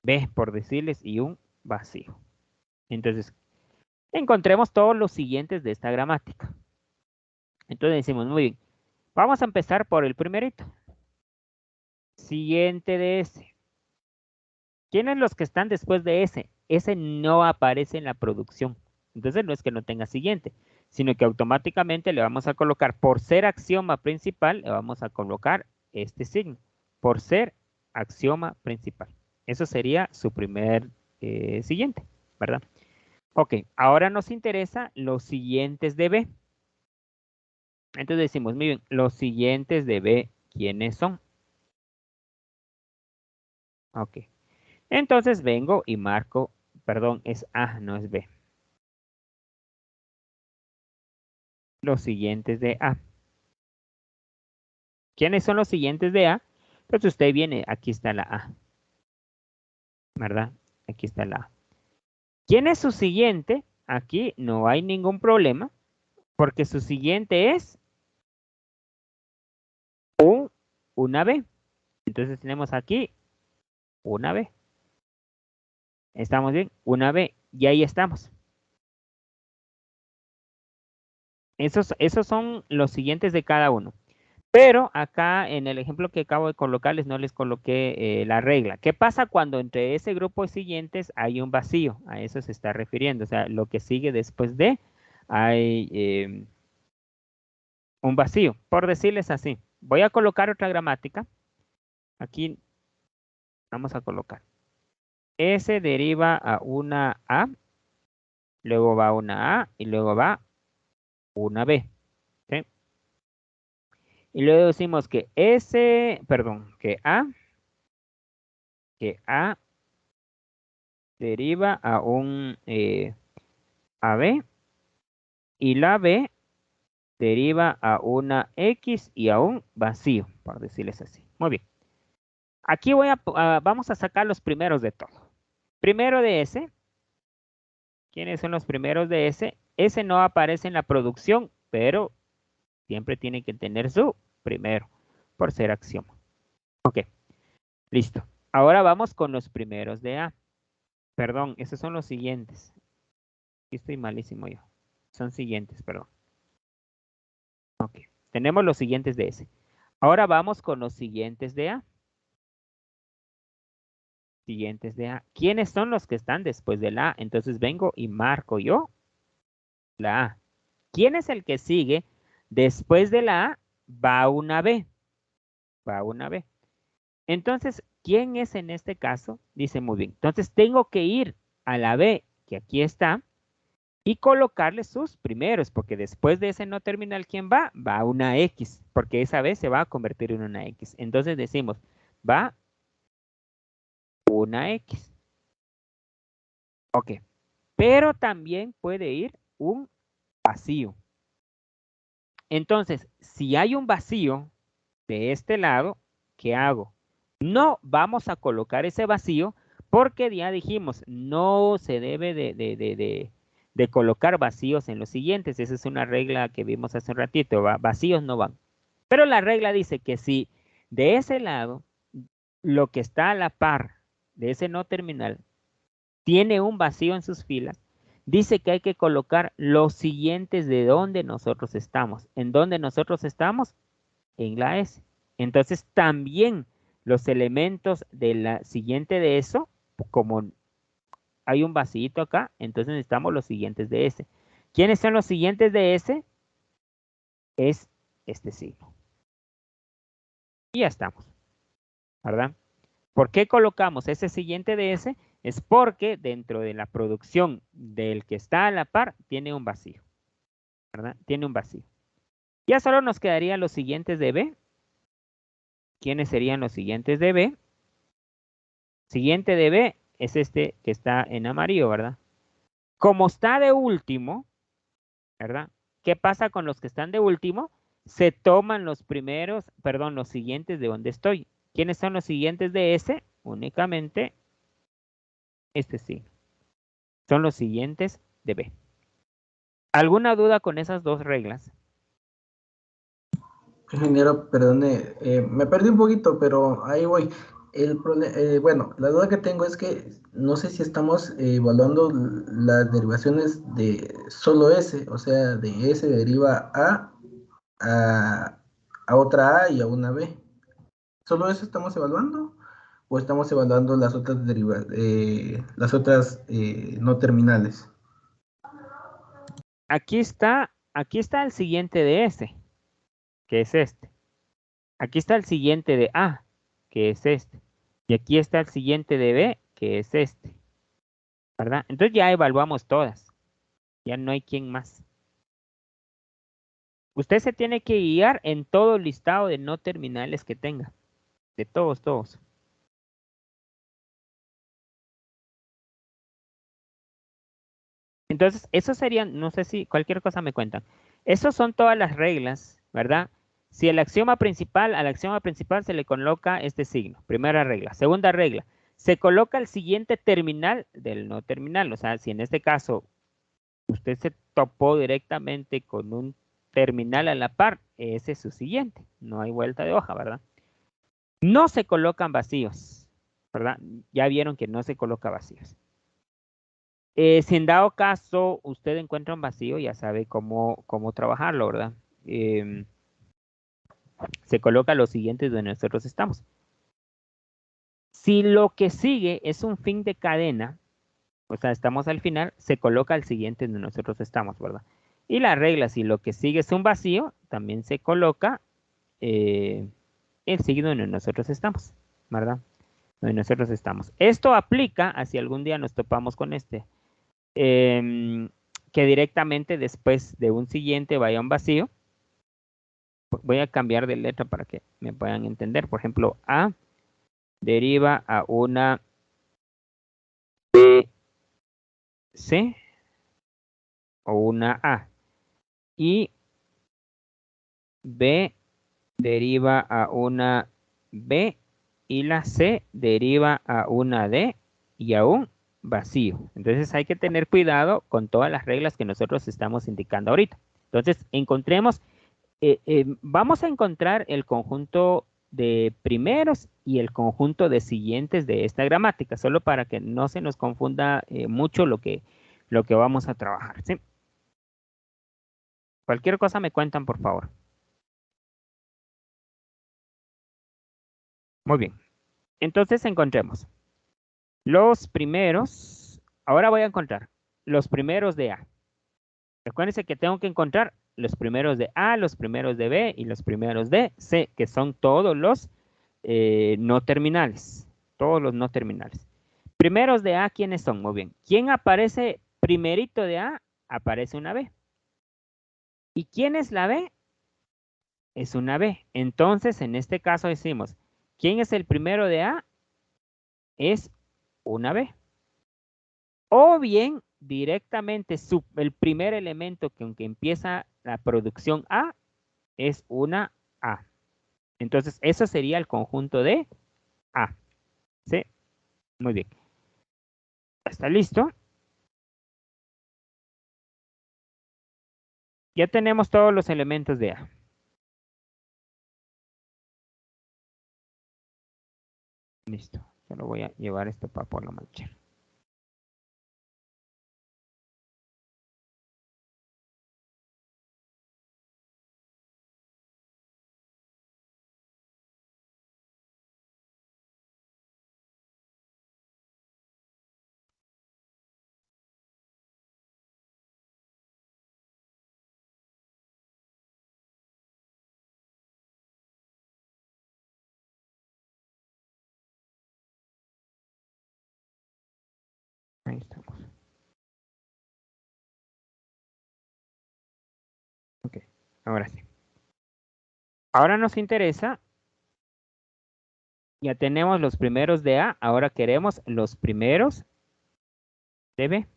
B, por decirles, y un vacío. Entonces, encontremos todos los siguientes de esta gramática. Entonces decimos, muy bien, vamos a empezar por el primerito. Siguiente de ese. ¿Quiénes los que están después de ese? Ese no aparece en la producción. Entonces no es que no tenga siguiente, sino que automáticamente le vamos a colocar, por ser axioma principal, le vamos a colocar este signo, por ser axioma principal. Eso sería su primer siguiente, ¿verdad? Ok, ahora nos interesa los siguientes de B. Entonces decimos, miren, los siguientes de B, ¿quiénes son? Ok. Entonces vengo y marco, perdón, es A, no es B. Los siguientes de A. ¿Quiénes son los siguientes de A? Pues usted viene, aquí está la A. ¿Verdad? Aquí está la A. ¿Quién es su siguiente? Aquí no hay ningún problema, porque su siguiente es una B. Entonces tenemos aquí una B. ¿Estamos bien? Una B. Y ahí estamos. Esos son los siguientes de cada uno. Pero acá en el ejemplo que acabo de colocarles no les coloqué la regla. ¿Qué pasa cuando entre ese grupo de siguientes hay un vacío? A eso se está refiriendo. O sea, lo que sigue después de hay un vacío. Por decirles así. Voy a colocar otra gramática. Aquí vamos a colocar. S deriva a una A. Luego va una A y luego va una B. ¿Sí? Y luego decimos que que A deriva a un AB y la B deriva a una X y a un vacío, por decirles así. Muy bien. Aquí vamos a sacar los primeros de todo. Primero de S. ¿Quiénes son los primeros de S? S no aparece en la producción, pero siempre tiene que tener su primero, por ser axioma. Ok, listo. Ahora vamos con los primeros de A. Perdón, esos son los siguientes. Aquí estoy malísimo yo. Son siguientes, perdón. Ok, tenemos los siguientes de S. Ahora vamos con los siguientes de A. Siguientes de A. ¿Quiénes son los que están después de la A? Entonces vengo y marco yo la A. ¿Quién es el que sigue? Después de la A va una B. Va una B. Entonces, ¿quién es en este caso? Dice muy bien. Entonces tengo que ir a la B, que aquí está, y colocarle sus primeros, porque después de ese no terminal, ¿quién va? Va una X, porque esa B se va a convertir en una X. Entonces decimos, va una X. Ok, pero también puede ir un vacío. Entonces, si hay un vacío de este lado, ¿qué hago? No vamos a colocar ese vacío porque ya dijimos, no se debe de de colocar vacíos en los siguientes. Esa es una regla que vimos hace un ratito, vacíos no van. Pero la regla dice que si de ese lado, lo que está a la par de ese no terminal, tiene un vacío en sus filas, dice que hay que colocar los siguientes de donde nosotros estamos. ¿En dónde nosotros estamos? En la S. Entonces también los elementos de la siguiente de eso, como hay un vacío acá, entonces necesitamos los siguientes de S. ¿Quiénes son los siguientes de S? Es este signo. Y ya estamos, ¿verdad? ¿Por qué colocamos ese siguiente de S? Es porque dentro de la producción del que está a la par tiene un vacío, ¿verdad? Tiene un vacío. Ya solo nos quedarían los siguientes de B. ¿Quiénes serían los siguientes de B? Siguiente de B es este que está en amarillo, ¿verdad? Como está de último, ¿verdad? ¿Qué pasa con los que están de último? Se toman los primeros, perdón, los siguientes de donde estoy. ¿Quiénes son los siguientes de S? Únicamente este sí. Son los siguientes de B. ¿Alguna duda con esas dos reglas? Ingeniero, perdone, me perdí un poquito, pero ahí voy. Bueno, la duda que tengo es que no sé si estamos evaluando las derivaciones de solo S, o sea, de S deriva a, a otra A y a una B. ¿Solo eso estamos evaluando? ¿O estamos evaluando las otras las otras no terminales? Aquí está el siguiente de S, que es este. Aquí está el siguiente de A, que es este. Y aquí está el siguiente de B, que es este. ¿Verdad? Entonces ya evaluamos todas. Ya no hay quien más. Usted se tiene que guiar en todo el listado de no terminales que tenga. De todos, todos. Entonces, esos serían, no sé si cualquier cosa me cuentan. Esos son todas las reglas, ¿verdad? Si al axioma principal se le coloca este signo. Primera regla. Segunda regla. Se coloca el siguiente terminal del no terminal. O sea, si en este caso usted se topó directamente con un terminal a la par, ese es su siguiente. No hay vuelta de hoja, ¿verdad? No se colocan vacíos, ¿verdad? Ya vieron que no se coloca vacíos. Si en dado caso usted encuentra un vacío, ya sabe cómo trabajarlo, ¿verdad? Se coloca los siguientes donde nosotros estamos. Si lo que sigue es un fin de cadena, o sea, estamos al final, se coloca el siguiente donde nosotros estamos, ¿verdad? Y la regla, si lo que sigue es un vacío, también se coloca el signo donde nosotros estamos, ¿verdad? Donde nosotros estamos. Esto aplica a si algún día nos topamos con este. Que directamente después de un siguiente vaya un vacío. Voy a cambiar de letra para que me puedan entender. Por ejemplo, A deriva a una B, C o una A. Y B deriva a una B y la C deriva a una D y a un vacío. Entonces hay que tener cuidado con todas las reglas que nosotros estamos indicando ahorita. Entonces encontremos, vamos a encontrar el conjunto de primeros y el conjunto de siguientes de esta gramática, solo para que no se nos confunda mucho lo que vamos a trabajar, ¿sí? Cualquier cosa me cuentan, por favor. Muy bien. Entonces encontremos los primeros. Ahora voy a encontrar los primeros de A. Recuérdense que tengo que encontrar los primeros de A, los primeros de B y los primeros de C, que son todos los no terminales. Todos los no terminales. Primeros de A, ¿quiénes son? Muy bien. ¿Quién aparece primerito de A? Aparece una B. ¿Y quién es la B? Es una B. Entonces, en este caso decimos, ¿quién es el primero de A? Es una B. O bien, directamente el primer elemento con que empieza la producción A es una A. Entonces, eso sería el conjunto de A. ¿Sí? Muy bien. ¿Está listo? Ya tenemos todos los elementos de A. Listo. Solo voy a llevar esto para por la mancha. Ahí estamos. Ok, ahora sí. Ahora nos interesa, ya tenemos los primeros de A, ahora queremos los primeros de B.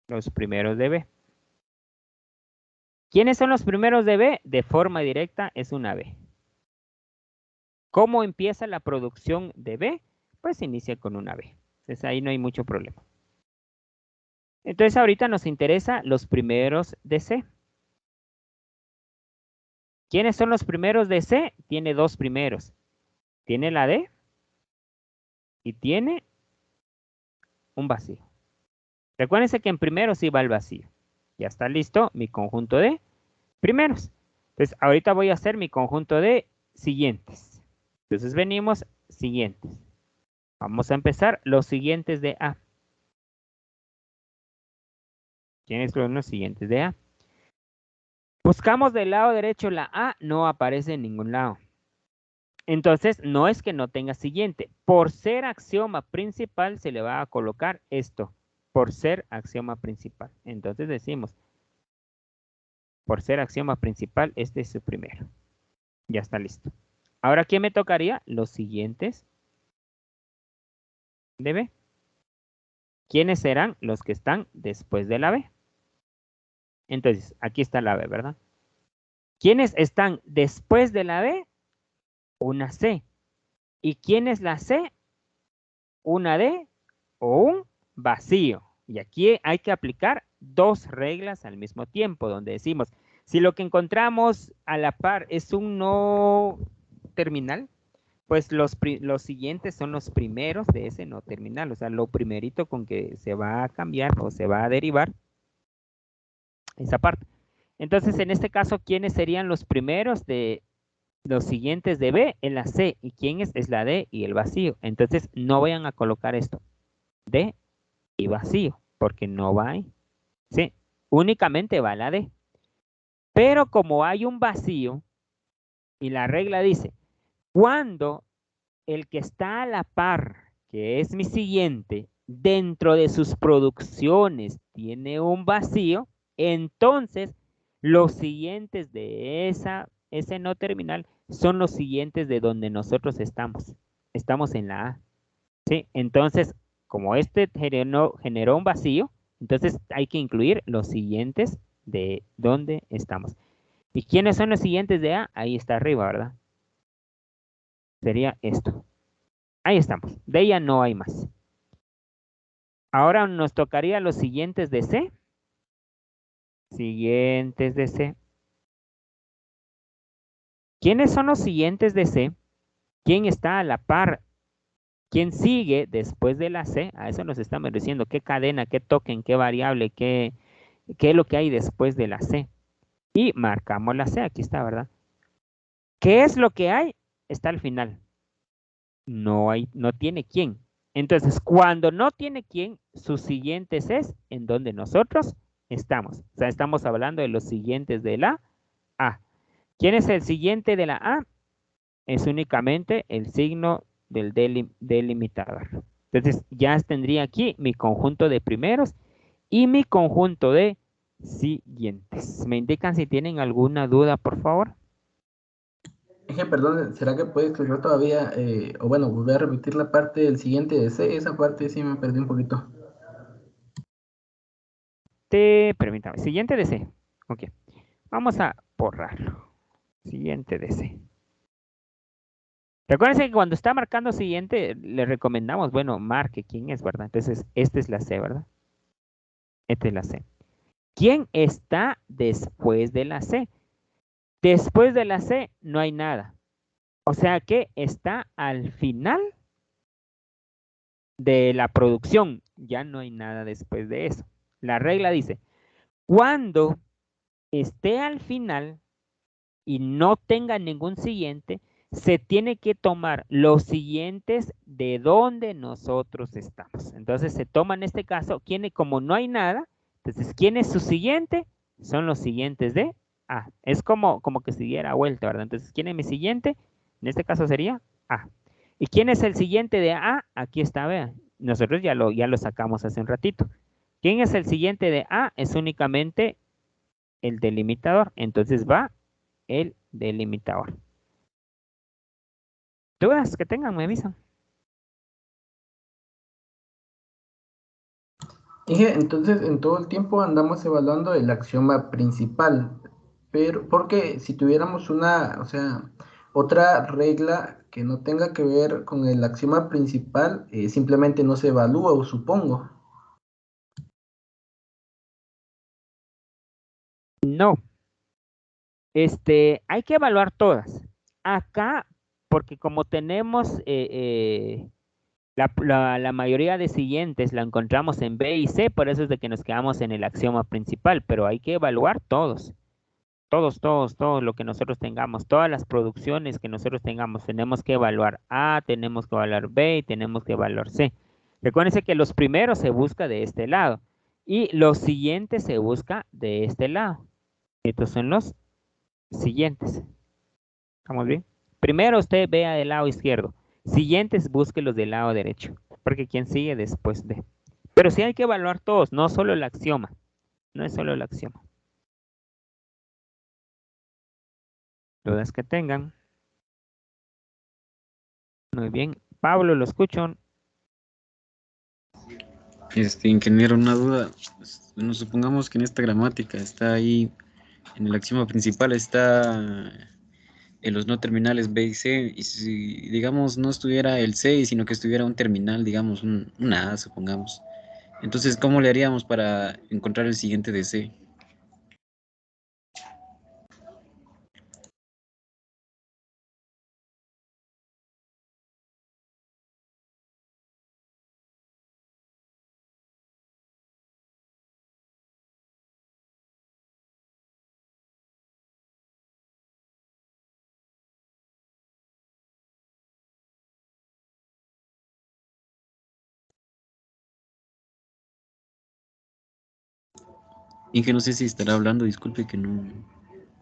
Los primeros de B. ¿Quiénes son los primeros de B? De forma directa es una B. ¿Cómo empieza la producción de B? Pues inicia con una B. Entonces ahí no hay mucho problema. Entonces ahorita nos interesa los primeros de C. ¿Quiénes son los primeros de C? Tiene dos primeros. Tiene la D y tiene un vacío. Recuérdense que en primero sí va el vacío. Ya está listo mi conjunto de primeros. Entonces ahorita voy a hacer mi conjunto de siguientes. Entonces venimos siguientes. Vamos a empezar los siguientes de A. ¿Quiénes son los siguientes de A? Buscamos del lado derecho la A, no aparece en ningún lado. Entonces, no es que no tenga siguiente. Por ser axioma principal, se le va a colocar esto. Por ser axioma principal. Entonces decimos, por ser axioma principal, este es su primero. Ya está listo. Ahora, ¿qué me tocaría? Los siguientes de B. ¿Quiénes serán los que están después de la B? Entonces, aquí está la B, ¿verdad? ¿Quiénes están después de la B? Una C. ¿Y quién es la C? Una D o un vacío. Y aquí hay que aplicar dos reglas al mismo tiempo, donde decimos, si lo que encontramos a la par es un no terminal, pues los siguientes son los primeros de ese no terminal, o sea, lo primerito con que se va a cambiar o se va a derivar esa parte. Entonces, en este caso, ¿quiénes serían los primeros de los siguientes de B? En la C. ¿Y quién es? Es la D y el vacío. Entonces, no vayan a colocar esto. D y vacío, porque no va ahí. Sí, únicamente va la D. Pero como hay un vacío, y la regla dice, cuando el que está a la par, que es mi siguiente, dentro de sus producciones tiene un vacío, entonces los siguientes de ese no terminal son los siguientes de donde nosotros estamos. Estamos en la A. ¿Sí? Entonces, como este generó un vacío, entonces hay que incluir los siguientes de donde estamos. ¿Y quiénes son los siguientes de A? Ahí está arriba, ¿verdad? Sería esto. Ahí estamos. De ella no hay más. Ahora nos tocaría los siguientes de C. Siguientes de C. ¿Quiénes son los siguientes de C? ¿Quién está a la par? ¿Quién sigue después de la C? A eso nos estamos diciendo. ¿Qué cadena, qué token, qué variable, qué es lo que hay después de la C? Y marcamos la C. Aquí está, ¿verdad? ¿Qué es lo que hay? Está al final. No tiene quién. Entonces, cuando no tiene quién, sus siguientes es en donde nosotros estamos. O sea, estamos hablando de los siguientes de la A. ¿Quién es el siguiente de la A? Es únicamente el signo del delimitador. Entonces, ya tendría aquí mi conjunto de primeros y mi conjunto de siguientes. ¿Me indican si tienen alguna duda, por favor? Perdón, ¿será que puede explicar todavía, o bueno, volver a repetir la parte del siguiente de C? Esa parte sí me perdí un poquito. Permítame, siguiente de C. Ok, vamos a borrarlo. Siguiente de C. Recuérdense que cuando está marcando siguiente, le recomendamos, bueno, marque quién es, ¿verdad? Entonces, esta es la C, ¿verdad? Esta es la C. ¿Quién está después de la C? Después de la C no hay nada. O sea que está al final de la producción. Ya no hay nada después de eso. La regla dice, cuando esté al final y no tenga ningún siguiente, se tiene que tomar los siguientes de donde nosotros estamos. Entonces se toma en este caso, como no hay nada, entonces, ¿quién es su siguiente? Son los siguientes de A. Es como que siguiera vuelta, ¿verdad? Entonces, ¿quién es mi siguiente? En este caso sería A. ¿Y quién es el siguiente de A? Aquí está, vean. Nosotros ya lo sacamos hace un ratito. ¿Quién es el siguiente de A? Es únicamente el delimitador. Entonces va el delimitador. ¿Dudas que tengan? Me avisan. Inge, entonces en todo el tiempo andamos evaluando el axioma principal, pero porque si tuviéramos una, o sea, otra regla que no tenga que ver con el axioma principal, simplemente no se evalúa, o supongo. No. Hay que evaluar todas. Acá, porque como tenemos la mayoría de siguientes la encontramos en B y C, por eso es de que nos quedamos en el axioma principal, pero hay que evaluar todos. Todos lo que nosotros tengamos, todas las producciones que nosotros tengamos, tenemos que evaluar A, tenemos que evaluar B y tenemos que evaluar C. Recuérdense que los primeros se busca de este lado y los siguientes se busca de este lado. Estos son los siguientes. ¿Estamos bien? Primero usted vea del lado izquierdo. Siguientes, búsquelos del lado derecho. Porque quién sigue después de. Pero sí hay que evaluar todos, no solo el axioma. No es solo el axioma. Dudas que tengan. Muy bien. Pablo, lo escucho. Ingeniero, una duda. Bueno, supongamos que en esta gramática está ahí, en el axioma principal está en los no terminales B y C, y si, digamos, no estuviera el C, sino que estuviera un terminal, digamos, una A, supongamos. Entonces, ¿cómo le haríamos para encontrar el siguiente de C? Y que no sé si estará hablando, disculpe que no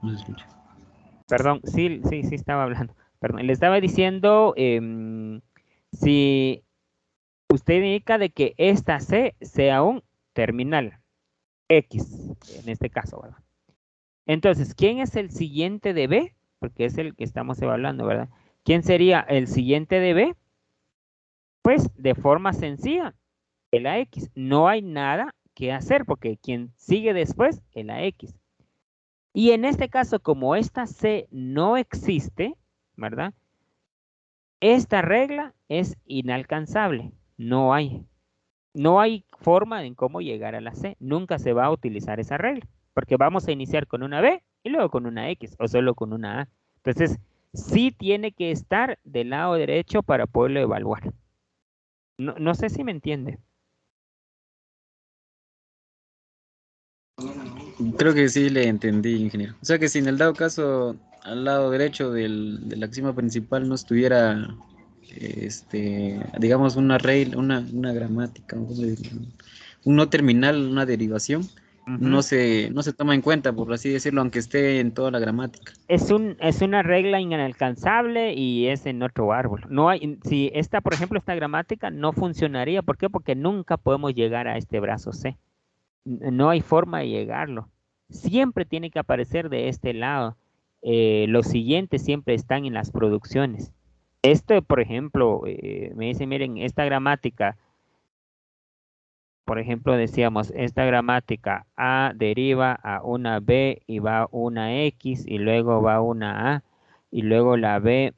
se escucha. Perdón, sí estaba hablando. Perdón, le estaba diciendo si usted indica de que esta C sea un terminal X, en este caso, ¿verdad? Entonces, ¿quién es el siguiente de B? Porque es el que estamos evaluando, ¿verdad? ¿Quién sería el siguiente de B? Pues de forma sencilla, el AX. No hay nada que hacer porque quien sigue después, el AX. Y en este caso, como esta C no existe, ¿verdad? Esta regla es inalcanzable. No hay forma en cómo llegar a la C. Nunca se va a utilizar esa regla, porque vamos a iniciar con una B y luego con una X o solo con una A. Entonces, sí tiene que estar del lado derecho para poderlo evaluar. No sé si me entiende. Creo que sí le entendí, ingeniero. O sea que si en el dado caso al lado derecho del axioma principal no estuviera, digamos, una regla, una gramática, un no terminal, una derivación, no se toma en cuenta, por así decirlo, aunque esté en toda la gramática. Es una regla inalcanzable y es en otro árbol. No hay, si esta, por ejemplo, esta gramática no funcionaría. ¿Por qué? Porque nunca podemos llegar a este brazo C. No hay forma de llegarlo. Siempre tiene que aparecer de este lado. Los siguientes siempre están en las producciones. Esto, por ejemplo, me dice, miren, esta gramática, por ejemplo, decíamos, esta gramática A deriva a una B y va una X y luego va una A y luego la B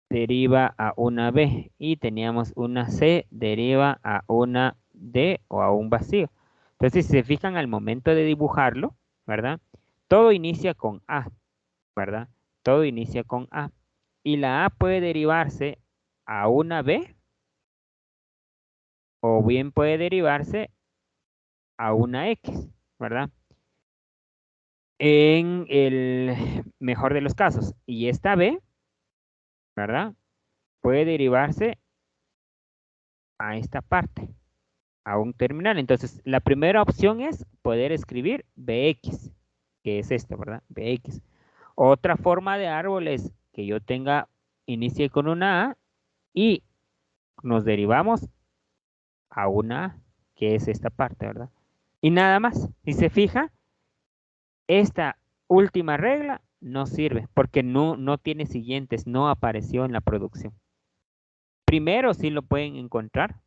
deriva a una B y teníamos una C deriva a una D o a un vacío. Entonces, si se fijan al momento de dibujarlo, ¿verdad? Todo inicia con A, ¿verdad? Todo inicia con A. Y la A puede derivarse a una B o bien puede derivarse a una X, ¿verdad? En el mejor de los casos. Y esta B, ¿verdad? Puede derivarse a esta parte, a un terminal. Entonces, la primera opción es poder escribir Bx, que es esto, ¿verdad? Bx. Otra forma de árbol es que yo tenga, inicie con una A y nos derivamos a una A, que es esta parte, ¿verdad? Y nada más. Si se fija, esta última regla no sirve porque no tiene siguientes, no apareció en la producción. Primero sí lo pueden encontrar,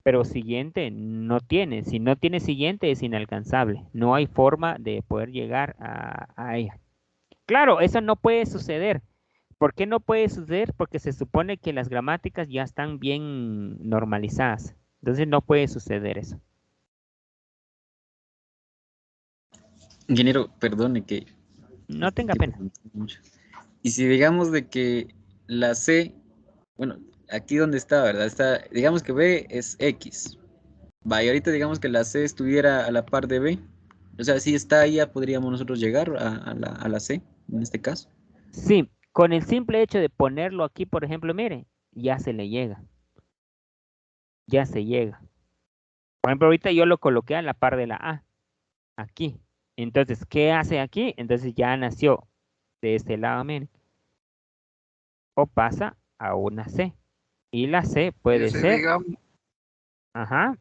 pero siguiente no tiene. Si no tiene siguiente es inalcanzable. No hay forma de poder llegar a ella. Claro, eso no puede suceder. ¿Por qué no puede suceder? Porque se supone que las gramáticas ya están bien normalizadas. Entonces no puede suceder eso. Ingeniero, perdone que No tenga pena. mucho. Y si digamos de que la C, bueno, aquí donde está, ¿verdad? Está, digamos que B es X. Va, y ahorita digamos que la C estuviera a la par de B. O sea, si está ahí, ya podríamos nosotros llegar a la C, en este caso. Sí, con el simple hecho de ponerlo aquí, por ejemplo, mire, ya se le llega. Ya se llega. Por ejemplo, ahorita yo lo coloqué a la par de la A, aquí. Entonces, ¿qué hace aquí? Entonces ya nació de este lado, miren. O pasa a una C. Y la C puede Si ser, digamos, ajá,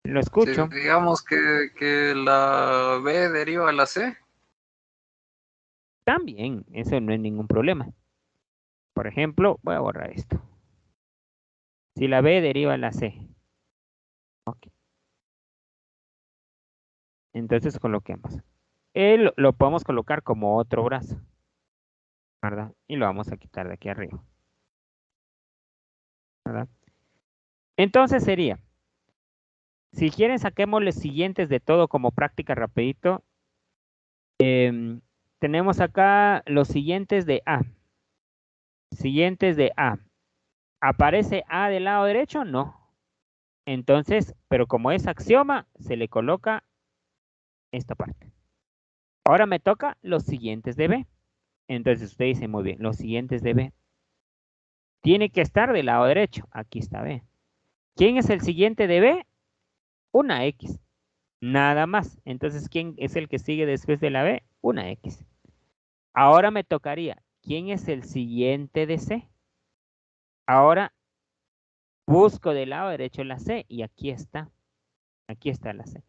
lo si escucho. digamos que la B deriva a la C, También, eso no es ningún problema. Por ejemplo, voy a borrar esto. Si la B deriva a la C. Ok. Entonces coloquemos. Él lo podemos colocar como otro brazo, ¿verdad? Y lo vamos a quitar de aquí arriba, ¿verdad? Entonces sería, si quieren saquemos los siguientes de todo como práctica rapidito. Tenemos acá los siguientes de A. Siguientes de A. ¿Aparece A del lado derecho? No. Entonces, pero como es axioma, se le coloca esta parte. Ahora me toca los siguientes de B. Entonces usted dice muy bien, los siguientes de B. Tiene que estar del lado derecho. Aquí está B. ¿Quién es el siguiente de B? Una X. Nada más. Entonces, ¿quién es el que sigue después de la B? Una X. Ahora me tocaría, ¿quién es el siguiente de C? Ahora busco del lado derecho la C y aquí está. Aquí está la C.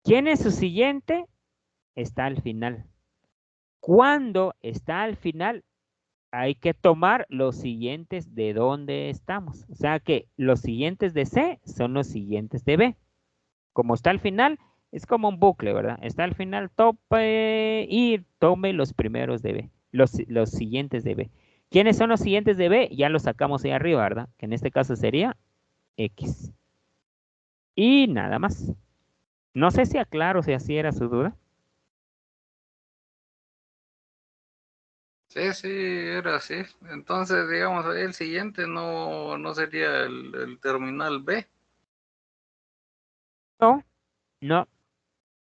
¿Quién es su siguiente? Está al final. Cuando está al final, hay que tomar los siguientes de donde estamos. O sea que los siguientes de C son los siguientes de B. Como está al final, es como un bucle, ¿verdad? Está al final, tope y tome los primeros de B, los siguientes de B. ¿Quiénes son los siguientes de B? Ya los sacamos ahí arriba, ¿verdad? Que en este caso sería X. Y nada más. No sé si aclaro si así era su duda. sí, era así. Entonces, digamos, ahí el siguiente no sería el terminal B. No, no,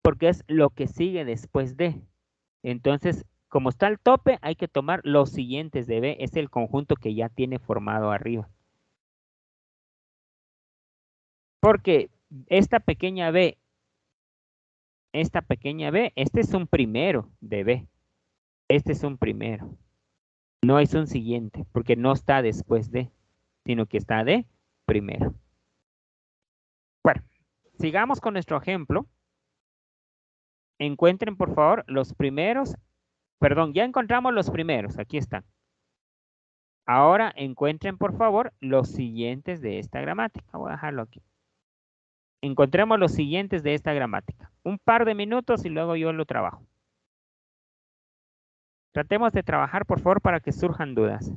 porque es lo que sigue después de. Entonces, como está el tope, hay que tomar los siguientes de B. Es el conjunto que ya tiene formado arriba. Porque esta pequeña B, este es un primero de B. Este es un primero. No es un siguiente, porque no está después de, sino que está de primero. Bueno, sigamos con nuestro ejemplo. Encuentren, por favor, los primeros. Perdón, ya encontramos los primeros. Aquí están. Ahora encuentren, por favor, los siguientes de esta gramática. Voy a dejarlo aquí. Encontremos los siguientes de esta gramática. Un par de minutos y luego yo lo trabajo. Tratemos de trabajar, por favor, para que surjan dudas.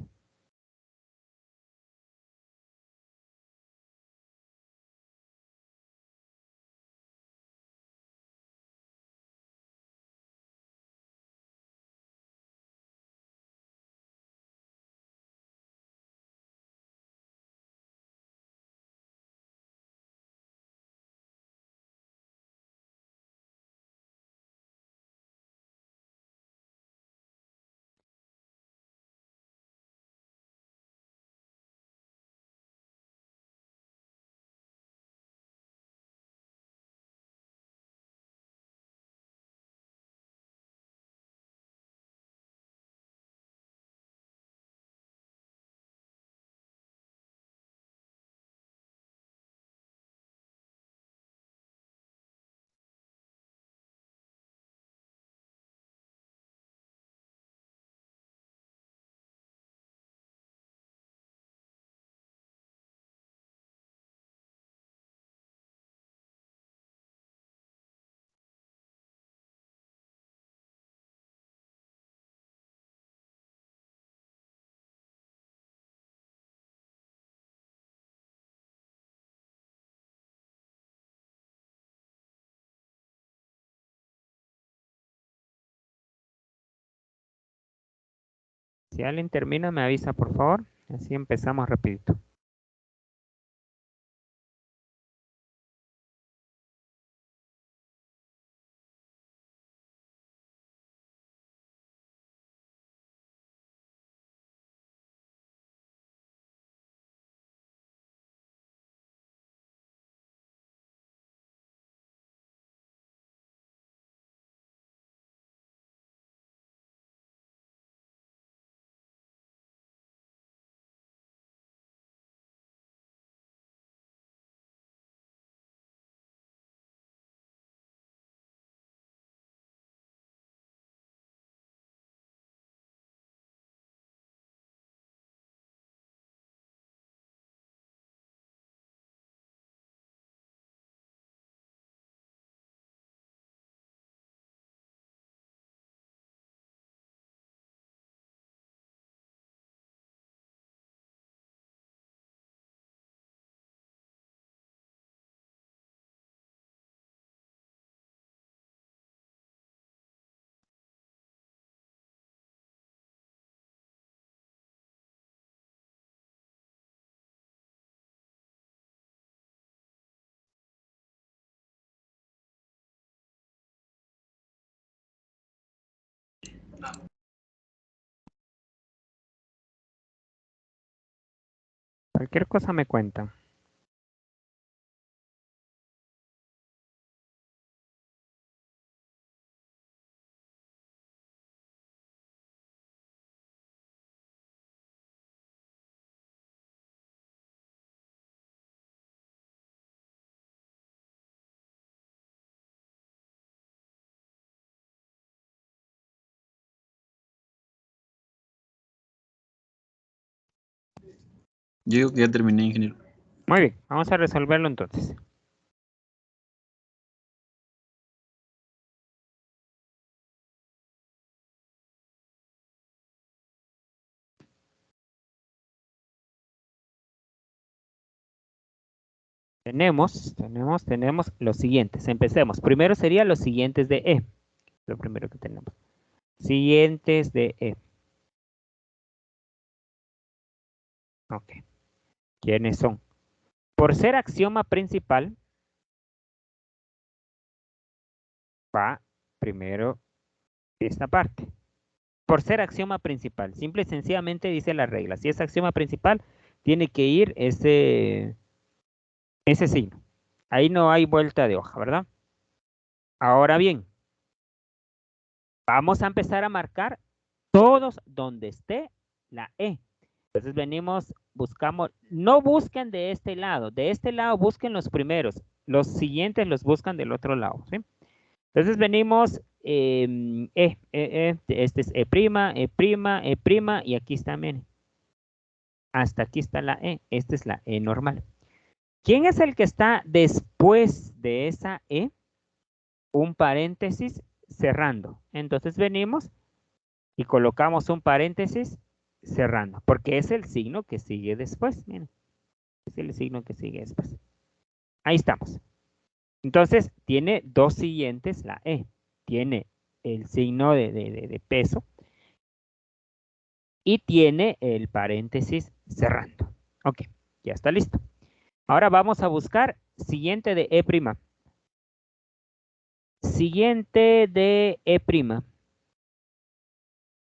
Si alguien termina, me avisa, por favor. Así empezamos rapidito. Cualquier cosa me cuentan. Yo digo que ya terminé, ingeniero. Muy bien, vamos a resolverlo entonces. Tenemos los siguientes. Empecemos. Primero sería los siguientes de E. Lo primero que tenemos. Siguientes de E. Ok. ¿Quiénes son? Por ser axioma principal, va primero esta parte. Por ser axioma principal. Simple y sencillamente dice la regla. Si es axioma principal, tiene que ir ese signo. Ahí no hay vuelta de hoja, ¿verdad? Ahora bien, vamos a empezar a marcar todos donde esté la E. Entonces venimos, buscamos, no busquen de este lado busquen los primeros, los siguientes los buscan del otro lado, ¿sí? Entonces venimos, este es E', y aquí está, miren. Hasta aquí está la E, esta es la E normal. ¿Quién es el que está después de esa E? Un paréntesis cerrando. Entonces venimos y colocamos un paréntesis cerrando, porque es el signo que sigue después. Miren, es el signo que sigue después. Ahí estamos. Entonces, tiene dos siguientes la E. Tiene el signo de peso y tiene el paréntesis cerrando. Ok, ya está listo. Ahora vamos a buscar siguiente de E'. Siguiente de E'.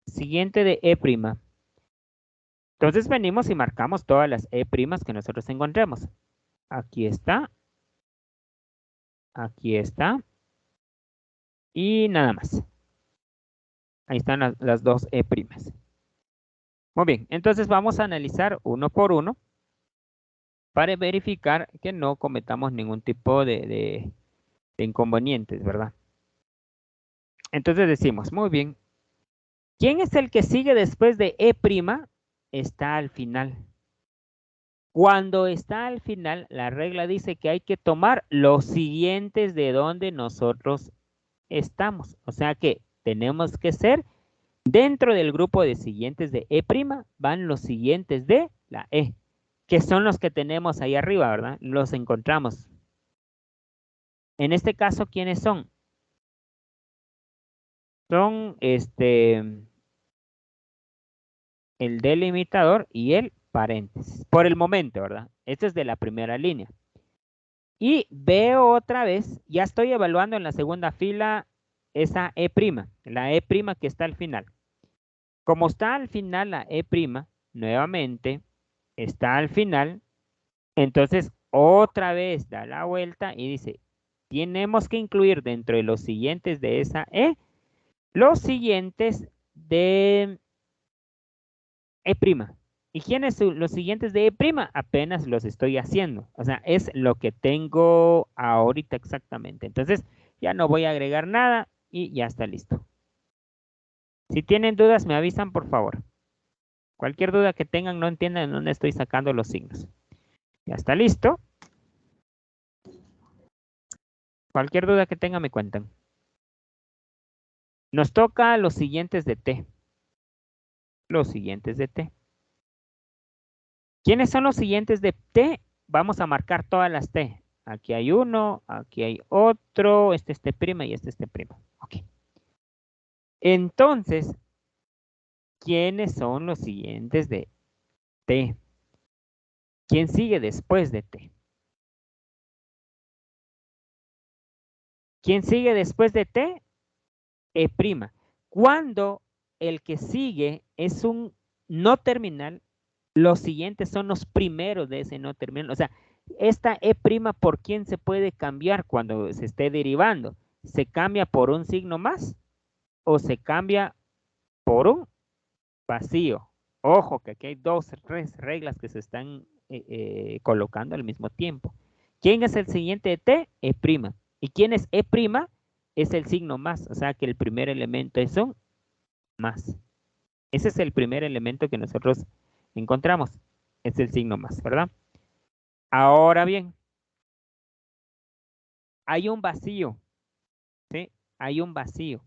Siguiente de E'. Entonces venimos y marcamos todas las E' que nosotros encontremos. Aquí está. Aquí está. Y nada más. Ahí están las dos E'. Muy bien, entonces vamos a analizar uno por uno para verificar que no cometamos ningún tipo de inconvenientes, ¿verdad? Entonces decimos, muy bien, ¿quién es el que sigue después de E'? Está al final. Cuando está al final, la regla dice que hay que tomar los siguientes de donde nosotros estamos. O sea que tenemos que ser dentro del grupo de siguientes de E', van los siguientes de la E, que son los que tenemos ahí arriba, ¿verdad? Los encontramos. En este caso, ¿quiénes son? Son el delimitador y el paréntesis. Por el momento, ¿verdad? Esto es de la primera línea. Y veo otra vez, ya estoy evaluando en la segunda fila esa E', la E' que está al final. Como está al final la E', nuevamente, está al final, entonces otra vez da la vuelta y dice, tenemos que incluir dentro de los siguientes de esa E, los siguientes de E'. ¿Y quiénes son los siguientes de E'? Apenas los estoy haciendo. O sea, es lo que tengo ahorita exactamente. Entonces, ya no voy a agregar nada y ya está listo. Si tienen dudas, me avisan, por favor. Cualquier duda que tengan, no entiendan dónde estoy sacando los signos. Ya está listo. Cualquier duda que tengan, me cuentan. Nos toca los siguientes de T. Los siguientes de T. ¿Quiénes son los siguientes de T? Vamos a marcar todas las T. Aquí hay uno, aquí hay otro, este es T' y este es T'. Ok. Entonces, ¿quiénes son los siguientes de T? ¿Quién sigue después de T? ¿Quién sigue después de T? E'. Cuando el que sigue es un no terminal, los siguientes son los primeros de ese no terminal. O sea, esta E' ¿por quién se puede cambiar cuando se esté derivando? ¿Se cambia por un signo más o se cambia por un vacío? Ojo, que aquí hay dos reglas que se están colocando al mismo tiempo. ¿Quién es el siguiente de T? E'. ¿Y quién es E'? Es el signo más, o sea que el primer elemento es un más. Ese es el primer elemento que nosotros encontramos. Es el signo más, ¿verdad? Ahora bien, hay un vacío, ¿sí? Hay un vacío.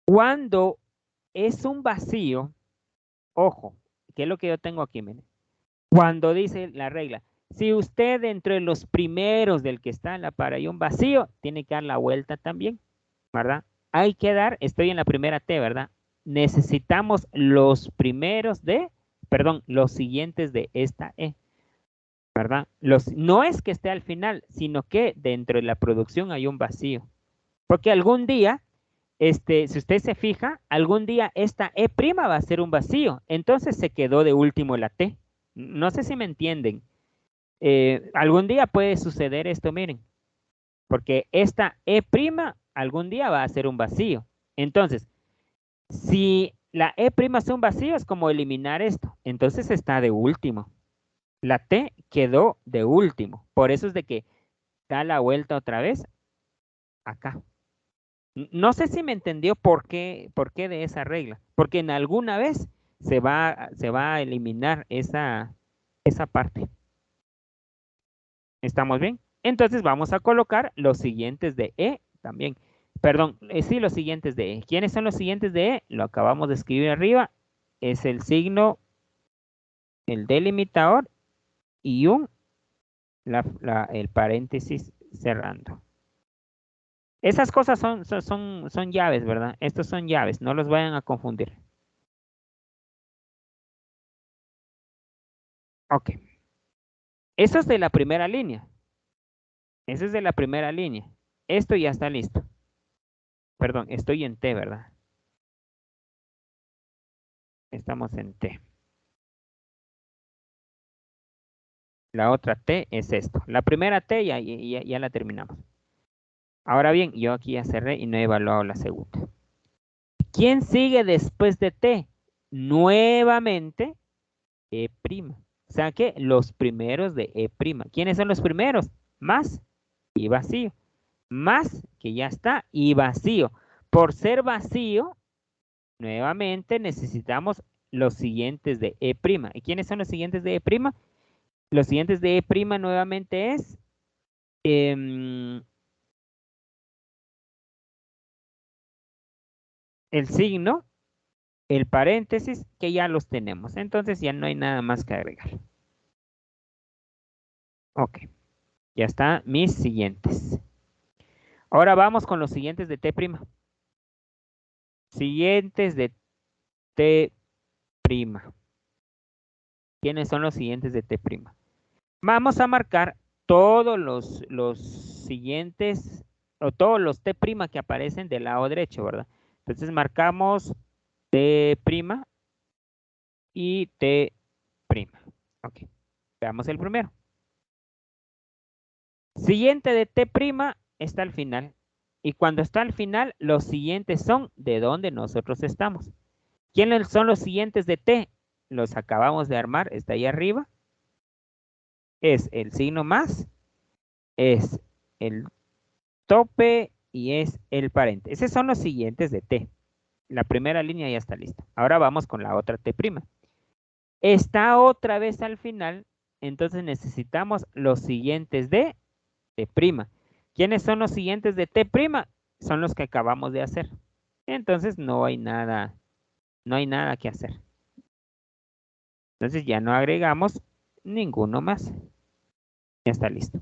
Cuando es un vacío, ojo, ¿qué es lo que yo tengo aquí? Miren. Cuando dice la regla, si usted dentro de los primeros del que está en la par hay un vacío, tiene que dar la vuelta también, ¿verdad? Hay que dar, estoy en la primera T, ¿verdad? Necesitamos los primeros de, perdón, los siguientes de esta E, ¿verdad? No es que esté al final, sino que dentro de la producción hay un vacío. Porque algún día, si usted se fija, algún día esta E' va a ser un vacío. Entonces se quedó de último la T. No sé si me entienden. Algún día puede suceder esto, miren. Porque esta E' algún día va a ser un vacío. Entonces, si la E' es un vacío, es como eliminar esto. Entonces está de último. La T quedó de último. Por eso es de que da la vuelta otra vez acá. No sé si me entendió por qué de esa regla. Porque en alguna vez se va a eliminar esa parte. ¿Estamos bien? Entonces vamos a colocar los siguientes de E también. Perdón, sí, los siguientes de E. ¿Quiénes son los siguientes de E? Lo acabamos de escribir arriba. Es el signo, el delimitador y el paréntesis cerrando. Esas cosas son llaves, ¿verdad? Estos son llaves, no los vayan a confundir. Ok. Eso es de la primera línea. Eso es de la primera línea. Esto ya está listo. Perdón, estoy en T, ¿verdad? Estamos en T. La otra T es esto. La primera T ya la terminamos. Ahora bien, yo aquí ya cerré y no he evaluado la segunda. ¿Quién sigue después de T? Nuevamente, E'. O sea que los primeros de E'. ¿Quiénes son los primeros? Más y vacío. Más que ya está y vacío. Por ser vacío, nuevamente necesitamos los siguientes de E'. ¿Y quiénes son los siguientes de E'? Los siguientes de E' nuevamente es el signo, el paréntesis, que ya los tenemos. Entonces ya no hay nada más que agregar. Ok, ya están mis siguientes. Ahora vamos con los siguientes de T'. Siguientes de T'. prima. ¿Quiénes son los siguientes de T prima? Vamos a marcar todos los siguientes, o todos los T prima que aparecen del lado derecho, ¿verdad? Entonces marcamos T prima y T prima. Ok, veamos el primero. Siguiente de T prima está al final. Y cuando está al final, los siguientes son de donde nosotros estamos. ¿Quiénes son los siguientes de T? Los acabamos de armar, está ahí arriba. Es el signo más, es el tope y es el paréntesis. Esos son los siguientes de T. La primera línea ya está lista. Ahora vamos con la otra T prima. Está otra vez al final, entonces necesitamos los siguientes de T prima. ¿Quiénes son los siguientes de T prima? Son los que acabamos de hacer. Entonces no hay nada que hacer. Entonces ya no agregamos ninguno más. Ya está listo.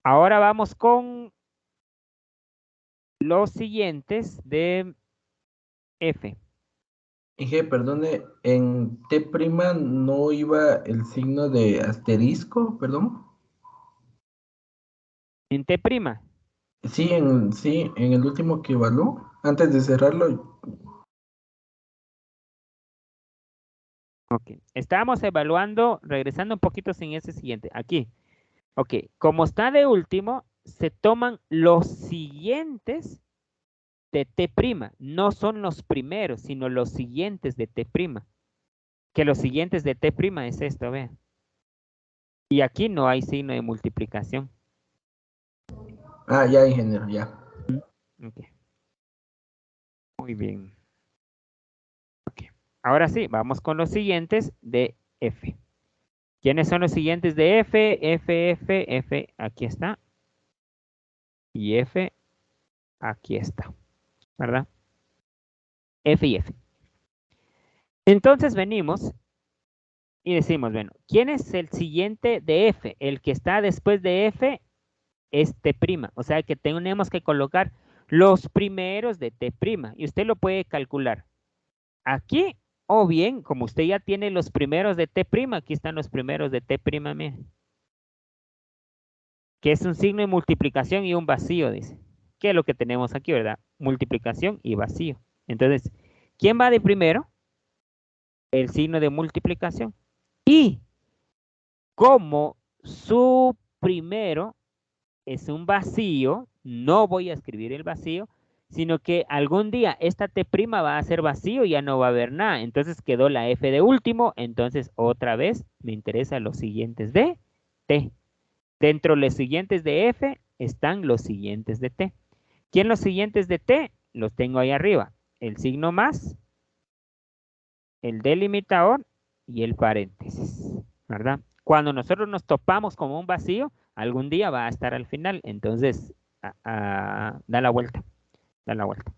Ahora vamos con los siguientes de F. Inge, perdone, en T prima no iba el signo de asterisco, perdón. En T prima. Sí, en el último que evaluó, antes de cerrarlo. Ok. Estábamos evaluando, regresando un poquito sin ese siguiente. Aquí. Ok. Como está de último, se toman los siguientes de T prima. No son los primeros, sino los siguientes de T prima. Que los siguientes de T prima es esto, vean. Y aquí no hay signo de multiplicación. Ah, ya, ingeniero, ya. Okay. Muy bien. Okay. Ahora sí, vamos con los siguientes de F. ¿Quiénes son los siguientes de F? F, aquí está. Y F, aquí está. ¿Verdad? F y F. Entonces venimos y decimos, bueno, ¿quién es el siguiente de F? El que está después de F es T'. O sea que tenemos que colocar los primeros de T'. Y usted lo puede calcular aquí, o bien, como usted ya tiene los primeros de T', aquí están los primeros de T', miren. Que es un signo de multiplicación y un vacío, dice. ¿Qué es lo que tenemos aquí, verdad? Multiplicación y vacío. Entonces, ¿quién va de primero? El signo de multiplicación. Y como su primero es un vacío, no voy a escribir el vacío, sino que algún día esta T' va a ser vacío y ya no va a haber nada. Entonces quedó la F de último, entonces otra vez me interesan los siguientes de T. Dentro de los siguientes de F están los siguientes de T. ¿Quién los siguientes de T? Los tengo ahí arriba. El signo más, el delimitador y el paréntesis, ¿verdad? Cuando nosotros nos topamos como un vacío, algún día va a estar al final. Entonces, da la vuelta. Da la vuelta.